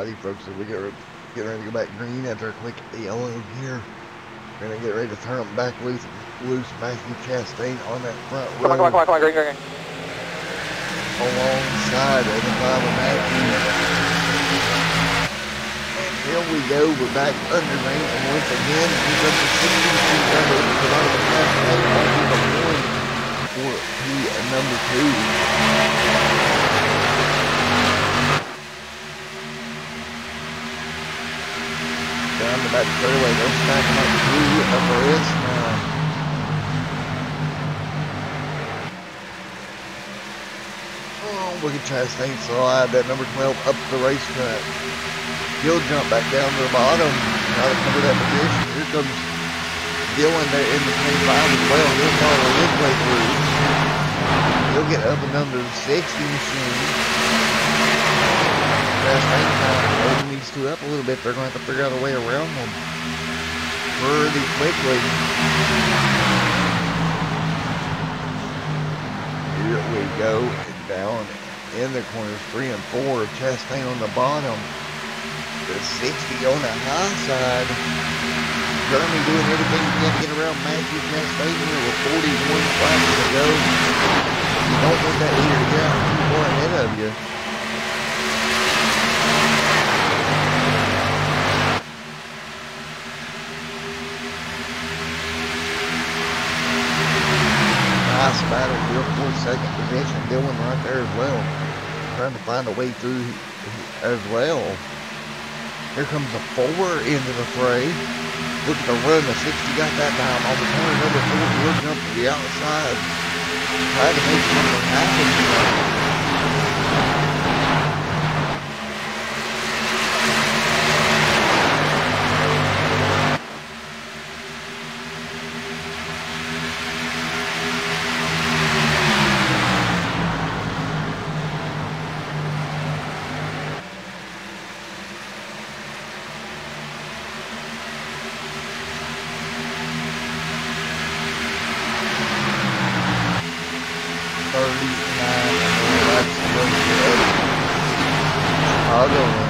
everybody, folks. So we get ready to go back green after a quick yellow here. We're gonna get ready to turn them back loose. Matthew Chastain on that front row. Come on, green. Alongside of the 5 of Matthew. And here we go. We're back under green, and once again, we got the 16 number to the bottom of Chastain. For P number 2. Down the back straightaway, they're stacking up 2 of the rest now. Oh, look at Chastain slide that number 12 up the racetrack. He'll jump back down to the bottom, try to cover that position. Here comes Dylan there in the 25 as well. He'll follow his way through. He'll get up and under the 60 machine. Chastain kind of holding these two up a little bit. They're going to have to figure out a way around them pretty quickly. Here we go. Down in the corners, 3 and 4. Chastain on the bottom. The 60 on the high side. Jeremy doing everything he can to get around Matthew Chastain here with 41 laps to go. You don't want that leader to get out too far ahead of you. Nice battle here for second position. Dylan right there as well. Trying to find a way through as well. Here comes a 4 into the fray. Look at the run. The 60 got that time on the corner. Number 4 will jump to the outside. Trying to make something happen here. Chicagoland.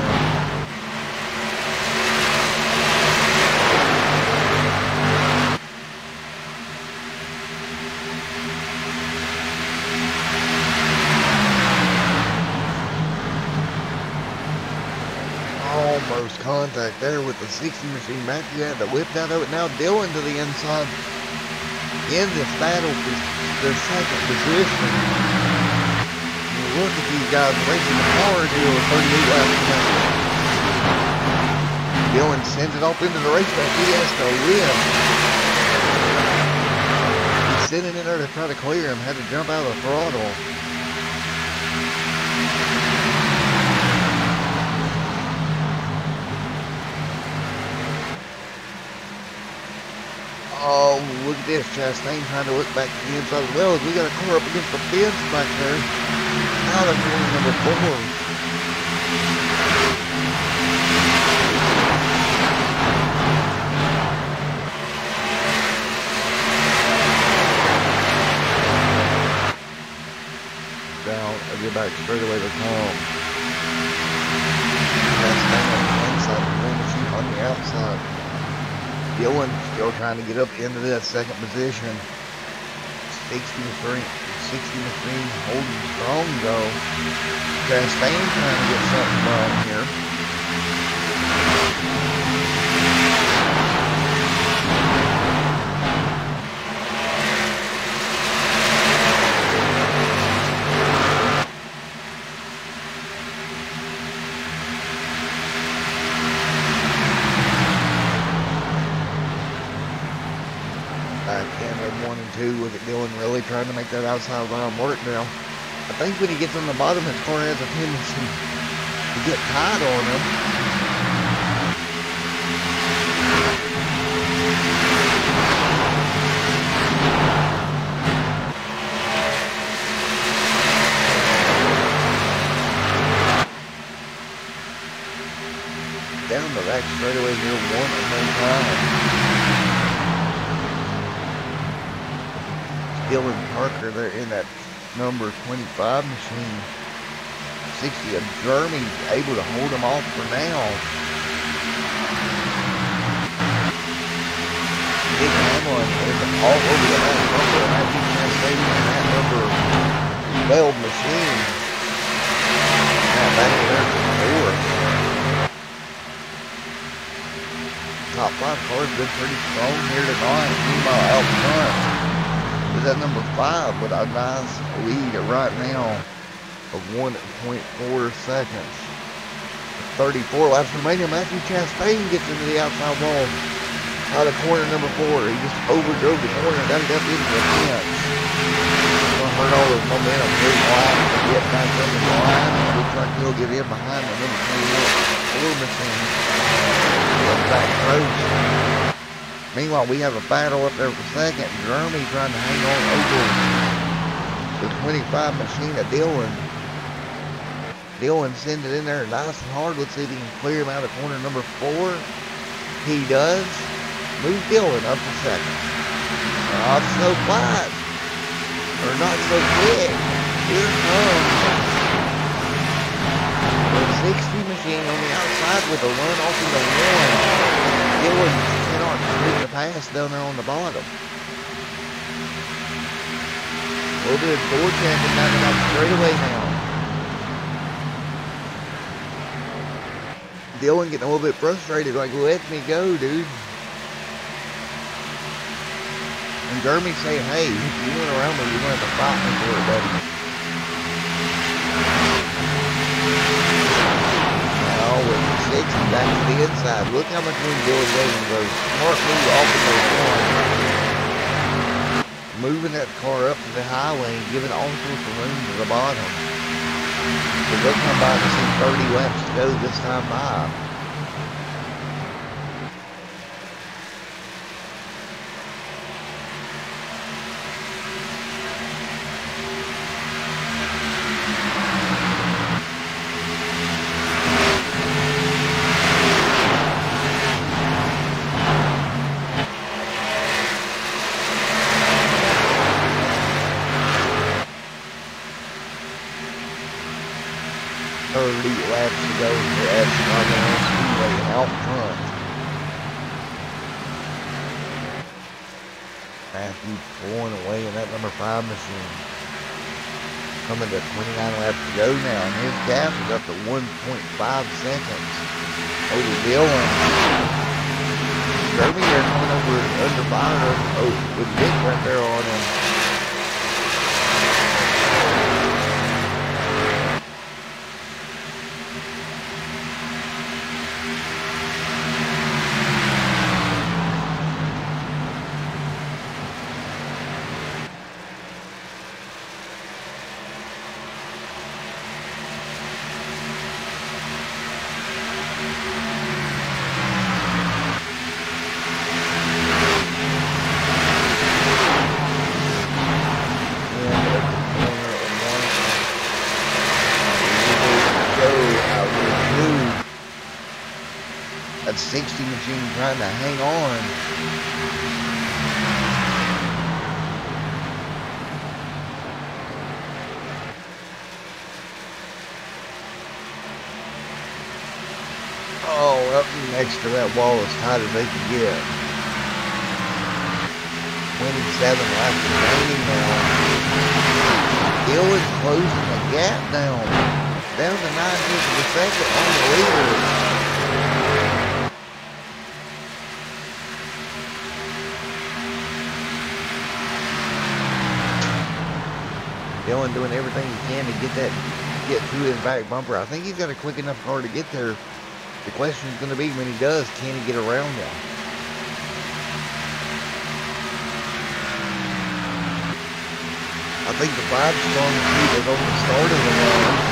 Almost contact there with the 60 machine. Matthew had to whip out of it. Now Dylan to the inside in this battle for the second position. Look at these guys racing hard here with 38 laps to go. Dylan sends it off into the racetrack. He has to win. He's sitting in there to try to clear him. Had to jump out of the throttle. Oh, look at this. Chastain trying to look back to the inside as well as we got a car up against the fence back there. Out of corner number 4. Down, I'll get back straight away to Tom. Chastain on the inside, the machine on the outside. Dylan still trying to get up into that second position. 60 machine holding strong though. Chastain trying to get something done here. Backhand 1 and 2. Look at Dylan really trying to make that outside line work now. I think when he gets on the bottom, his car has a tendency to get tight on him. Down the back straightaway here, 1 more time. Dylan Parker there in that number 25 machine. 60 of Jeremy able to hold him off for now. Big Hamlin is all over the last bumper, and that's translating in that number 12 machine. Now back there for fourth. Top 5 cars been pretty strong here tonight. Meanwhile, out front is that number 5 with a nice lead right now of 1.4 seconds. 34 laps remaining. Matthew Chastain gets into the outside wall. Out of corner number 4, he just overdrove the corner and got it up into the fence. Gonna hurt all his momentum here wide to get back up in the line. Looks like he'll get in behind the number 21 machine. Back approach. Meanwhile, we have a battle up there for second. Jeremy trying to hang on over the 25 machine of Dylan. Dylan sends it in there nice and hard. Let's see if he can clear him out of corner number 4. He does. Move Dylan up to second. Not so fast. Or not so quick. Here comes the 60 machine on the outside with a run off in the 1. Dylan cannot complete the pass down there on the bottom. A little bit of door checking down about straight away now. Dylan getting a little bit frustrated, like, let me go, dude. And Jeremy saying, hey, if you went around me, you're going to have to fight me for it, buddy. Now with the 60 back to the inside. Look how much room Dylan gave him those. Smart move off of those one. Moving that car up to the highway and giving all sorts of room to the bottom. So they'll come by to see 30 laps to go this time by. Laps to go at Chicagoland Speedway out front. Matthew pulling away in that number 5 machine. Coming to 29 laps to go now, and his gap is up to 1.5 seconds over Dylan. Jeremy there coming over under fire. Oh, with Nick right there on him. That 60 machine trying to hang on. Oh, up next to that wall as tight as they can get. 27 laps remaining now. Dylan's closing the gap down. Down to 9 tenths of a second on the leader. Dylan doing everything he can to get through his back bumper. I think he's got a quick enough car to get there. The question is going to be, when he does, can he get around him? I think the 5 strongest lead is on the start of the run.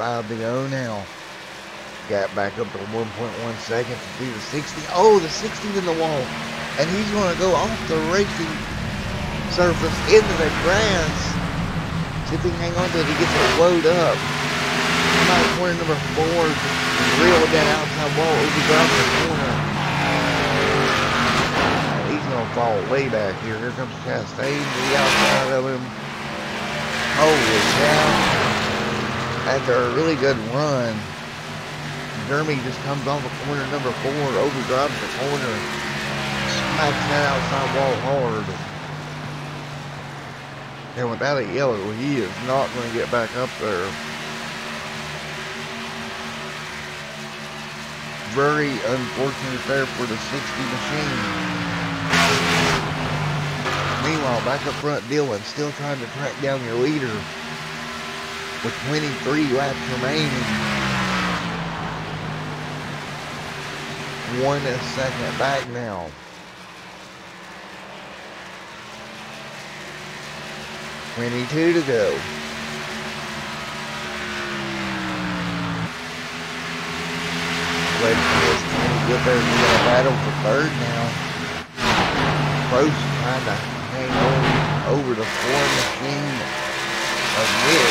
5 to go now. Got back up to 1.1 seconds to do the 60. Oh, the 60's in the wall. And he's going to go off the racing surface into the grass. See if he can hang on to it. He gets it load up. Come out of corner number 4. Reel with that outside wall. Overdrive the corner. He's going to fall way back here. Here comes Chastain to the outside of him. Holy cow. After a really good run, Jeremy just comes off of corner number 4, overdrives the corner, smacks that outside wall hard. And without a yellow, he is not going to get back up there. Very unfortunate there for the 60 machine. Meanwhile, back up front, Dylan still trying to track down your leader with 23 laps remaining. 1 second back now. $22 to go. Wait for this team to get there. We're going to battle for third now. Prost trying to hang on over the 4 machine of Nick.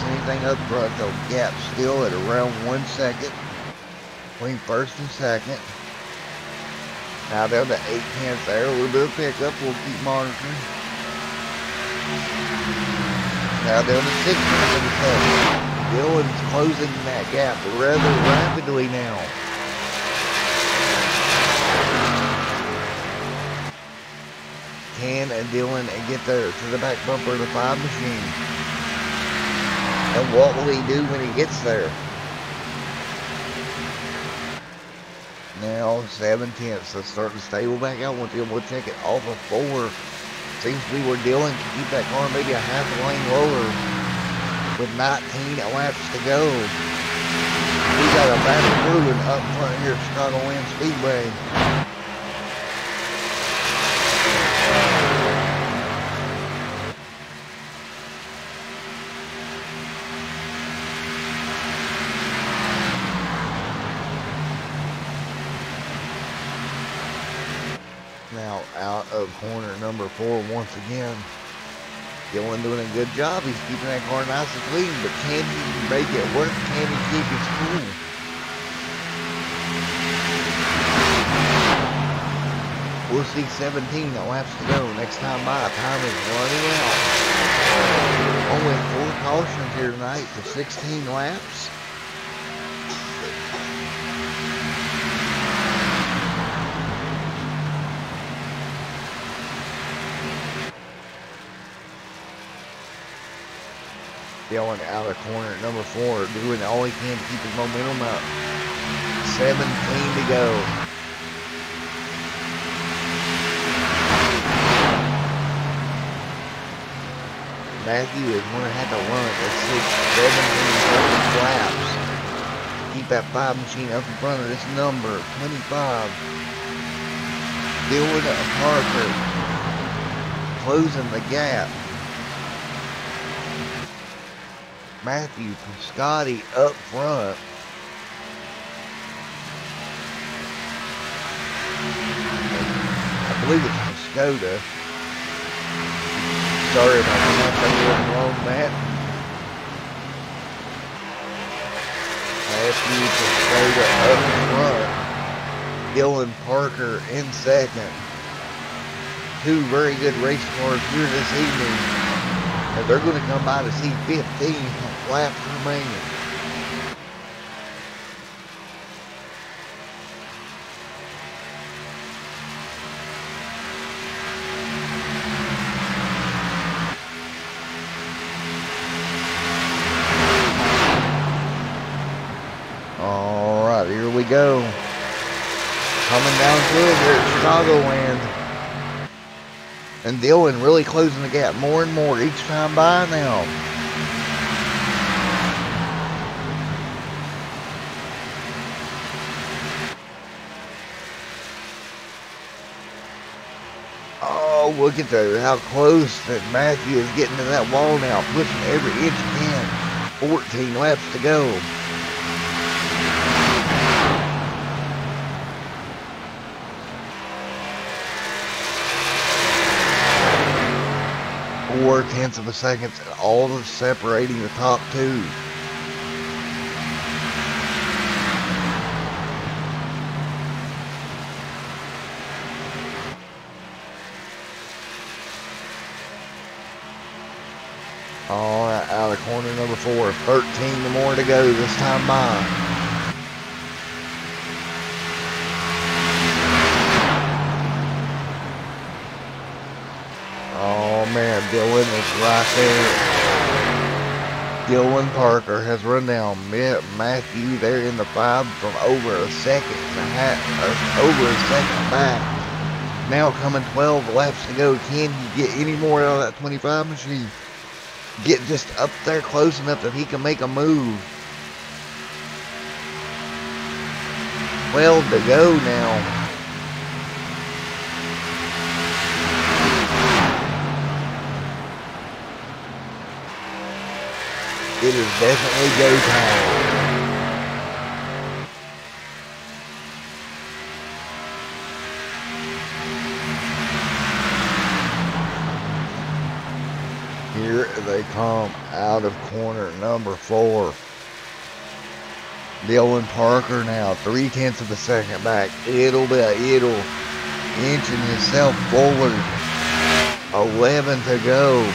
Anything up front, though, gap still at around 1 second between first and second. Now down to 8/10 there, a little bit of pickup, we'll keep monitoring. Now down to 6/10 of the second. Dylan's closing that gap rather rapidly now. Can Dylan get there to the back bumper of the 5 machine? And what will he do when he gets there? Now 7/10. Let's start the stable back out with him. We'll check it off of 4. Seems to be where Dylan can keep that car maybe a half a lane lower with 19 laps to go. We got a battle brewing up front here at Chicagoland Speedway. Now out of corner number 4 once again. Dylan doing a good job. He's keeping that car nice and clean, but can he make it work? Can he keep his cool? We'll see 17 laps to go. Next time by, time is running out. Only 4 cautions here tonight for 16 laps. Dylan out of corner at number 4, doing all he can to keep his momentum up. 17 to go. Matthew is going to have to run at 17 laps. Keep that 5 machine up in front of this number, 25. Dylan Parker closing the gap. Matthew Piscotti up front. I believe it's Piscotta. Sorry about that. I'm wrong, Matt. Matthew Piscotta up front. Dylan Parker in second. 2 very good race cars here this evening. And they're going to come by to see 15 laps remaining. go. Coming down to it here at Chicagoland. And Dylan really closing the gap more and more each time by now. Oh, look at how close that Matthew is getting to that wall now, pushing every inch he can. 14 laps to go. .4 of a second, all of separating the top two. All right, out of corner number 4, 13 more to go this time by. Oh man, Dylan is right there. Dylan Parker has run down Matthew there in the 5 from over a second back. Now coming 12 laps to go. Can he get any more out of that 25 machine? Get just up there close enough that he can make a move. 12 to go now. It is definitely go time. Here they come out of corner number 4. Dylan Parker now 0.3 of a second back. It'll inching himself forward. 11 to go.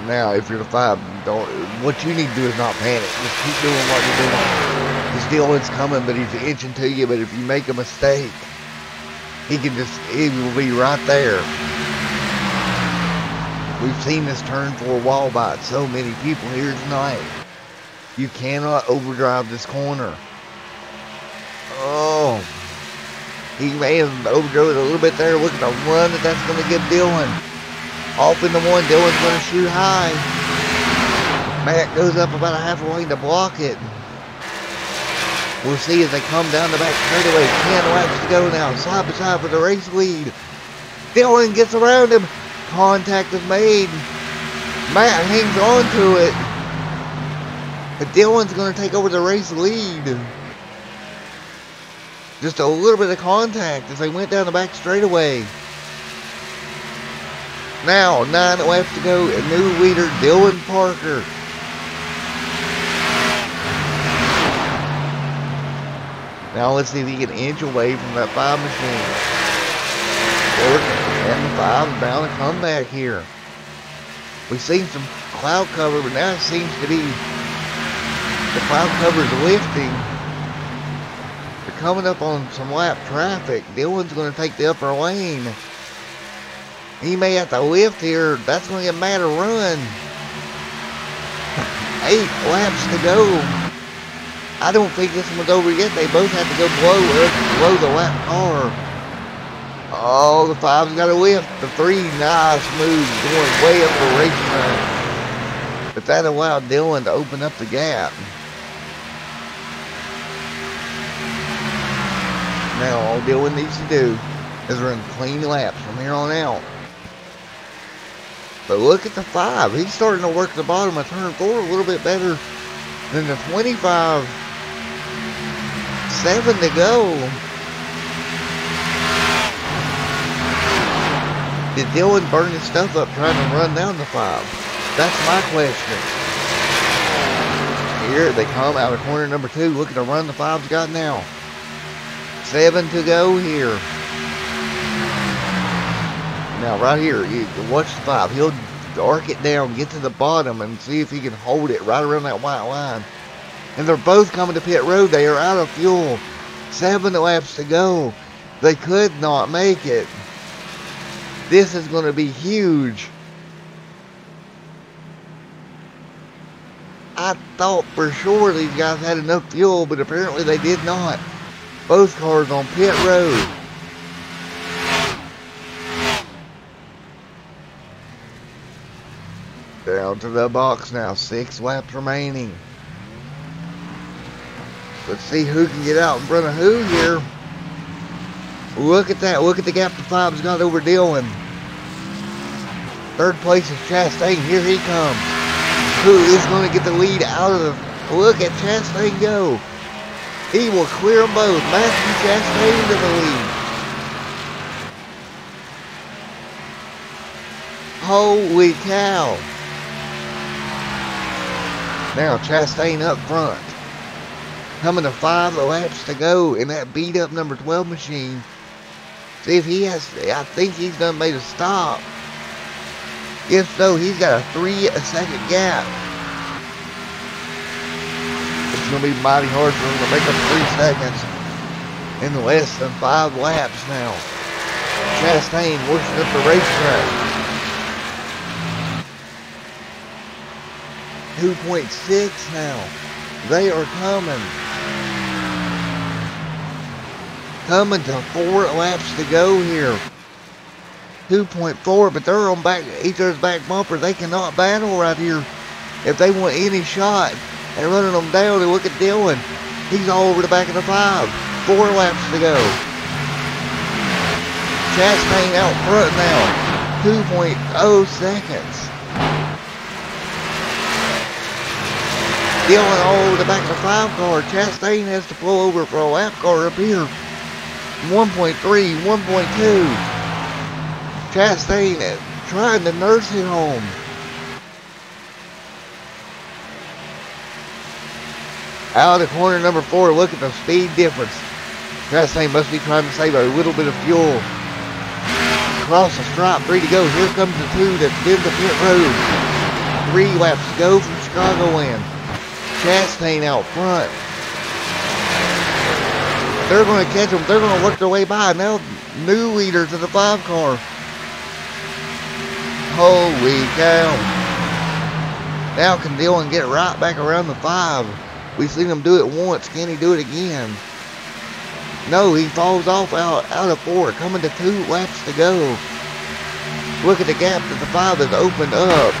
Now, if you're the 5, what you need to do is not panic. Just keep doing what you're doing. Because Dylan's coming, but he's inching to you. But if you make a mistake, he will be right there. We've seen this turn 4 wall by so many people here tonight. You cannot overdrive this corner. Oh, he may have overdrove it a little bit there. Look at the run that's going to give Dylan. Off into 1, Dylan's going to shoot high. Matt goes up about a half a lane to block it. We'll see as they come down the back straightaway. 10 laps to go now, side by side for the race lead. Dylan gets around him. Contact is made. Matt hangs on to it. But Dylan's going to take over the race lead. Just a little bit of contact as they went down the back straightaway. Now, 9 laps to go, a new leader, Dylan Parker. Now let's see if he can inch away from that 5 machine. And the 5 is bound to come back here. We've seen some cloud cover, but now it seems to be the cloud cover is lifting. They're coming up on some lap traffic. Dylan's going to take the upper lane. He may have to lift here. That's going to get Matt a run. 8 laps to go. I don't think this one's over yet. They both have to go below the lap car. Oh, the 5's got a lift. The 3, nice move, going way up the racetrack. But that allowed Dylan to open up the gap. Now all Dylan needs to do is run clean laps from here on out. But look at the 5. He's starting to work the bottom of turn 4 a little bit better than the 25. 7 to go. Did Dylan burn his stuff up trying to run down the 5? That's my question. Here they come out of corner number 2. Look at the run the 5's got now. 7 to go here. Now right here, you watch the 5. He'll arc it down, get to the bottom, and see if he can hold it right around that white line. And they're both coming to pit road. They are out of fuel. 7 laps to go. They could not make it. This is going to be huge. I thought for sure these guys had enough fuel, but apparently they did not. Both cars on pit road. Down to the box now, 6 laps remaining. Let's see who can get out in front of who here. Look at that, look at the gap the 5's got over Dylan. 3rd place is Chastain, here he comes. Who is going to get the lead out of the... Look at Chastain go. He will clear them both. Matthew Chastain to the lead. Holy cow. Now Chastain up front. Coming to 5 laps to go in that beat up number 12 machine. See if he has... I think he's done made a stop. If so, he's got a 3-second gap. It's going to be mighty hard for him to make up 3 seconds in less than 5 laps now. Chastain working up the racetrack. 2.6 now. They are coming. Coming to 4 laps to go here. 2.4, but they're on each other's back bumper. They cannot battle right here if they want any shot at running them down. And look at Dylan. He's all over the back of the 5. 4 laps to go. Chastain out front now. 2.0 seconds. Dylan all over the back of the 5 car. Chastain has to pull over for a lap car up here. 1.3, 1.2. Chastain trying to nurse it home. Out of the corner number 4, look at the speed difference. Chastain must be trying to save a little bit of fuel. Across the stripe, 3 to go. Here comes the 2 that's been to pit road. 3 laps to go from Chicagoland. Chastain out front. They're going to catch them. They're going to work their way by. Now, new leaders of the 5 car. Holy cow. Now can Dylan get right back around the 5? We've seen him do it once. Can he do it again? No, he falls off out of 4. Coming to 2 laps to go. Look at the gap that the 5 has opened up.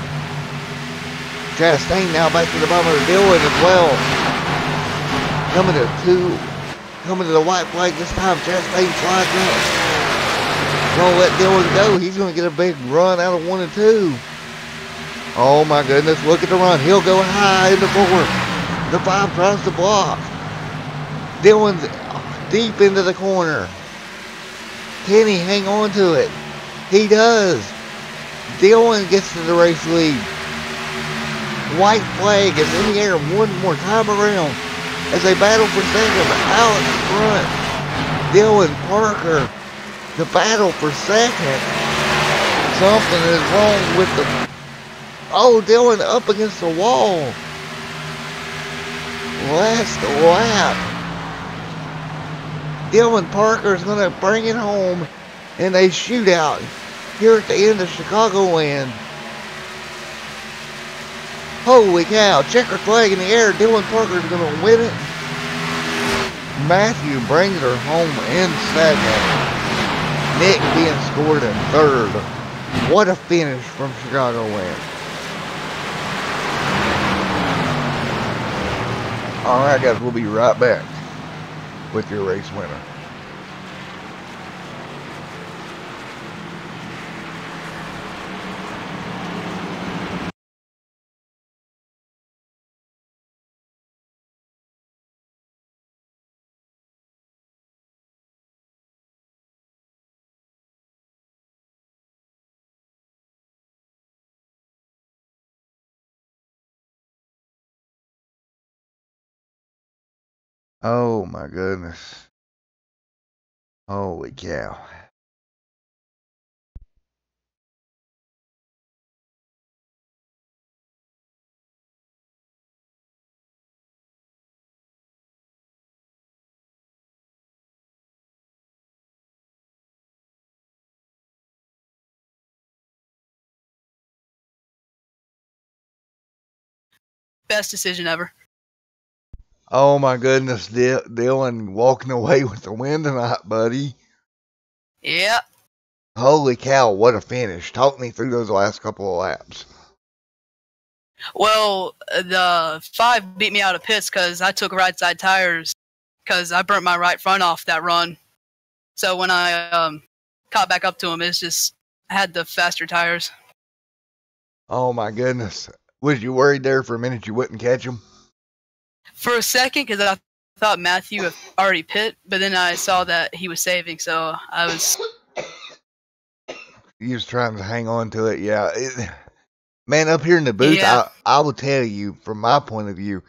Chastain now back to the bottom of the Dylan as well. Coming to the white flag this time. Chastain slides up. Gonna let Dylan go. He's gonna get a big run out of 1 and 2. Oh my goodness, look at the run. He'll go high in the 4. The 5 tries to block. Dylan's deep into the corner. Can he hang on to it? He does. Dylan gets to the race lead. White flag is in the air one more time around as they battle for second. Out front, Dylan Parker. The battle for second. Something is wrong with the... Oh, Dylan up against the wall. Last lap. Dylan Parker is going to bring it home in a shootout here at the end of Chicagoland. Holy cow. Checkered flag in the air. Dylan Parker is going to win it. Matthew brings her home in second. Nick being scored in 3rd. What a finish from Chicagoland. Alright guys, we'll be right back with your race winner. Oh my goodness. Holy cow. best decision ever. Oh my goodness, Dylan walking away with the win tonight, buddy. Yeah. Holy cow, what a finish. Talk me through those last couple of laps. Well, the 5 beat me out of pits because I took right side tires because I burnt my right front off that run. So when I caught back up to him, it's just I had the faster tires. Oh my goodness. Was you worried there for a minute you wouldn't catch him? For a second, because I thought Matthew had already pit, but then I saw that he was saving, so I was... You was trying to hang on to it, yeah. Man, up here in the booth, Yeah. I will tell you, from my point of view,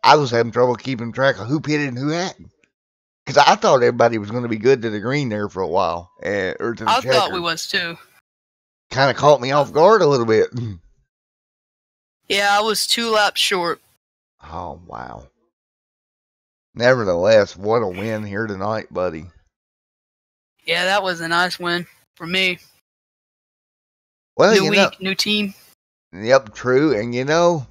I was having trouble keeping track of who pitted and who hadn't. Because I thought everybody was going to be good to the green there for a while. Or to the I checker. thought we was too. Kind of caught me off guard a little bit. Yeah, I was 2 laps short. Oh, wow. Nevertheless, what a win here tonight, buddy. Yeah, that was a nice win for me. Well, New week, new team. Yep, true. And you know,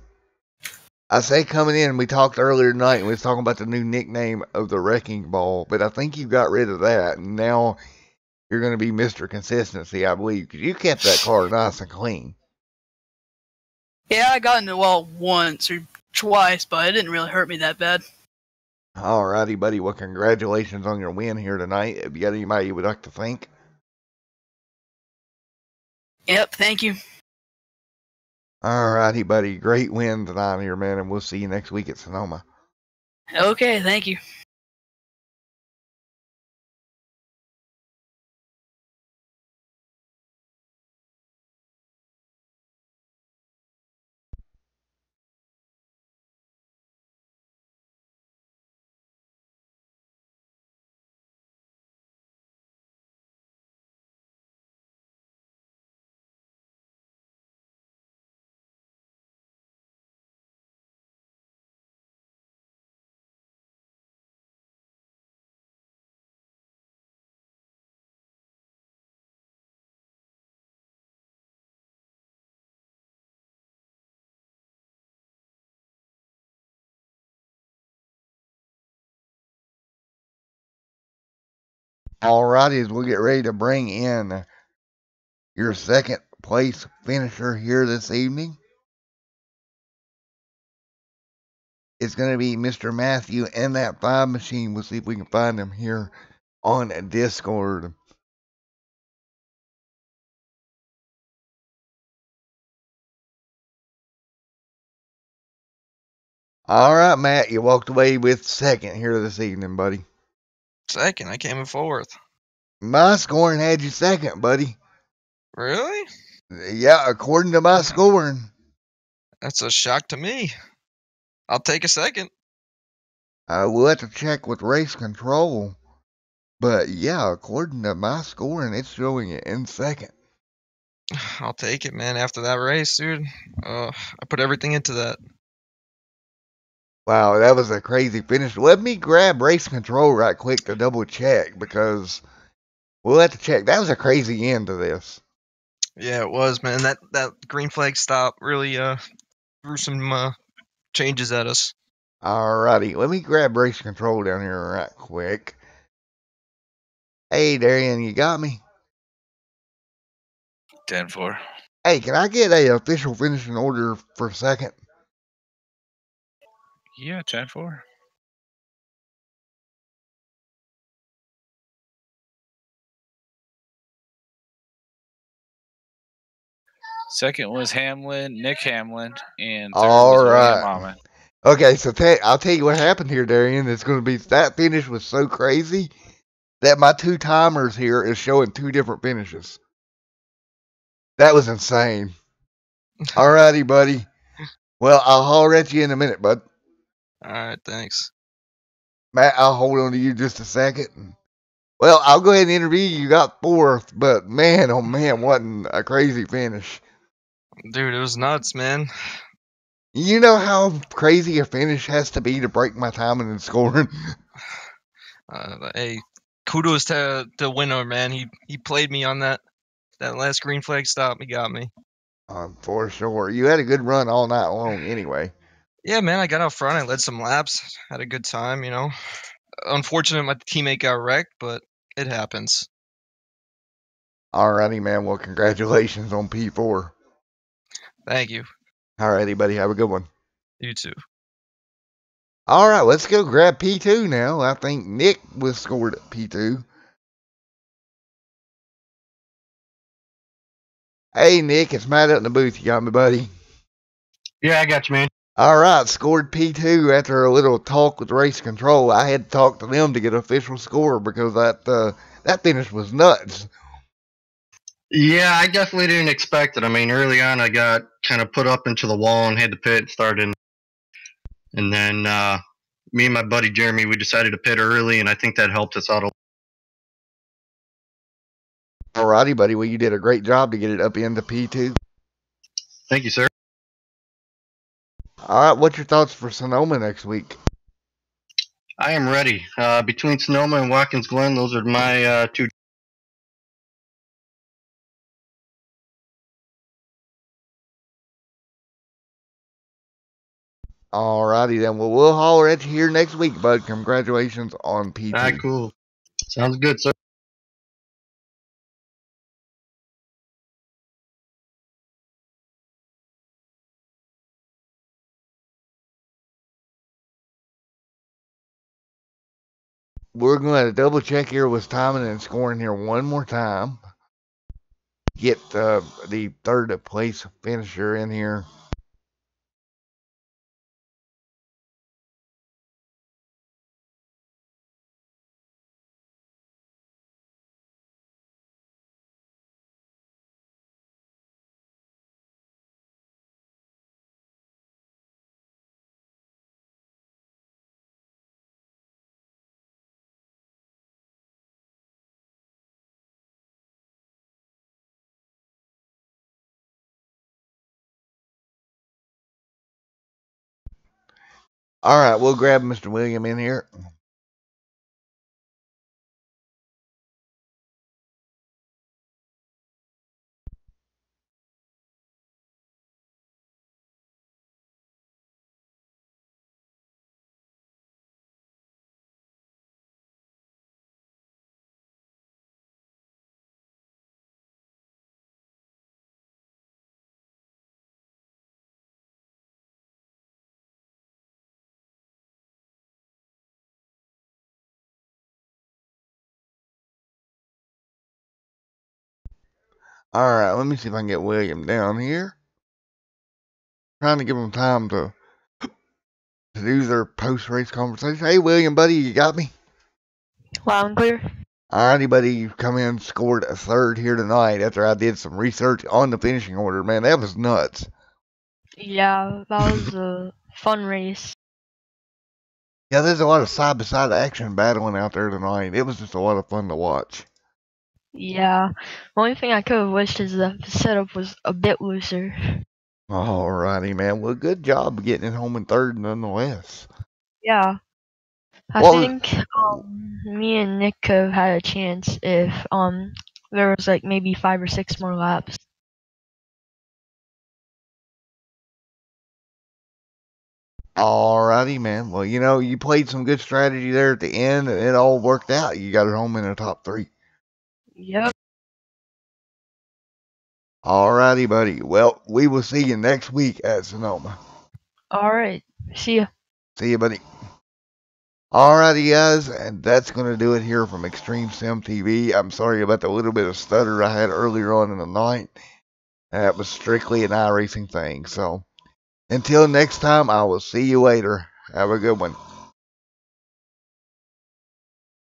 I say coming in, we talked earlier tonight, and we was talking about the new nickname of the Wrecking Ball, but I think you got rid of that, and now you're going to be Mr. Consistency, I believe, because you kept that car nice and clean. Yeah, I got into the wall once or twice, but it didn't really hurt me that bad. Alrighty, buddy. Well, congratulations on your win here tonight. Have you got anybody you would like to thank? Yep, thank you. Alrighty, buddy. Great win tonight here, man, and we'll see you next week at Sonoma. Okay, thank you. Alrighty, as we get ready to bring in your second place finisher here this evening. It's going to be Mr. Matthew and that 5 machine. We'll see if we can find him here on Discord. All right, Matt, you walked away with second here this evening, buddy. Second, I came in fourth. My scoring had you second, buddy. Really? Yeah, according to my scoring. That's a shock to me. I'll take a second. We'll have to check with race control. But yeah, according to my scoring, it's showing it in second. I'll take it, man. After that race, dude, I put everything into that. Wow, that was a crazy finish. Let me grab race control right quick to double check because we'll have to check. That was a crazy end to this. Yeah, it was, man. That green flag stop really threw some changes at us. Alrighty, let me grab race control down here right quick. Hey, Darian, you got me? 10-4. Hey, can I get a official finishing order for second? Yeah, 10-4. Second was Nick Hamlin, and third was William Mama. Okay, so I'll tell you what happened here, Darian. It's going to be that finish was so crazy that my 2 timers here is showing 2 different finishes. That was insane. Alrighty, buddy. Well, I'll holler at you in a minute, bud. Alright, thanks. Matt, I'll hold on to you just a second. Well, I'll go ahead and interview you. You got fourth, but man, oh man, what a crazy finish. Dude, it was nuts, man. You know how crazy a finish has to be to break my timing and scoring? Hey, kudos to the winner, man. He played me on that last green flag stop. He got me. For sure. You had a good run all night long anyway. Yeah, man, I got out front. I led some laps. Had a good time, you know. Unfortunate my teammate got wrecked, but it happens. Alrighty, man. Well, congratulations on P4. Thank you. Alrighty, buddy. Have a good one. You too. Alright, let's go grab P2 now. I think Nick was scored at P2. Hey, Nick, it's Matt out in the booth. You got me, buddy? Yeah, I got you, man. Alright, scored P2 after a little talk with race control. I had to talk to them to get an official score because that finish was nuts. Yeah, I definitely didn't expect it. I mean, early on, I got kind of put up into the wall and had to pit started. And then me and my buddy Jeremy, we decided to pit early, and I think that helped us out a lot. Alrighty, buddy. Well, you did a great job to get it up into P2. Thank you, sir. Alright, what's your thoughts for Sonoma next week? I am ready. Between Sonoma and Watkins Glen, those are my two. Alrighty then. Well, we'll holler at you here next week, bud. Congratulations on P2. Alright, cool. Sounds good, sir. We're going to double check here with timing and scoring here one more time. Get the third place finisher in here. Alright, we'll grab Mr. William in here. Alright, let me see if I can get William down here. Trying to give them time to do their post-race conversation. Hey, William, buddy, you got me? Loud and clear. Alrighty, buddy, you've come in and scored a third here tonight after I did some research on the finishing order. Man, that was nuts. Yeah, that was a fun race. Yeah, there's a lot of side-by-side action battling out there tonight. It was just a lot of fun to watch. Yeah, the only thing I could have wished is that the setup was a bit looser. Alrighty, man. Well, good job getting it home in third nonetheless. Yeah. I think me and Nick could have had a chance if there was like maybe 5 or 6 more laps. Alrighty, man. Well, you know, you played some good strategy there at the end, and it all worked out. You got it home in the top 3. Yep. Alrighty, buddy. Well, we will see you next week at Sonoma. Alright. See ya. See you, buddy. Alrighty, guys, and that's going to do it here from Extreme Sim TV. I'm sorry about the little bit of stutter I had earlier on in the night. That was strictly an iRacing thing. So, until next time, I will see you later. Have a good one.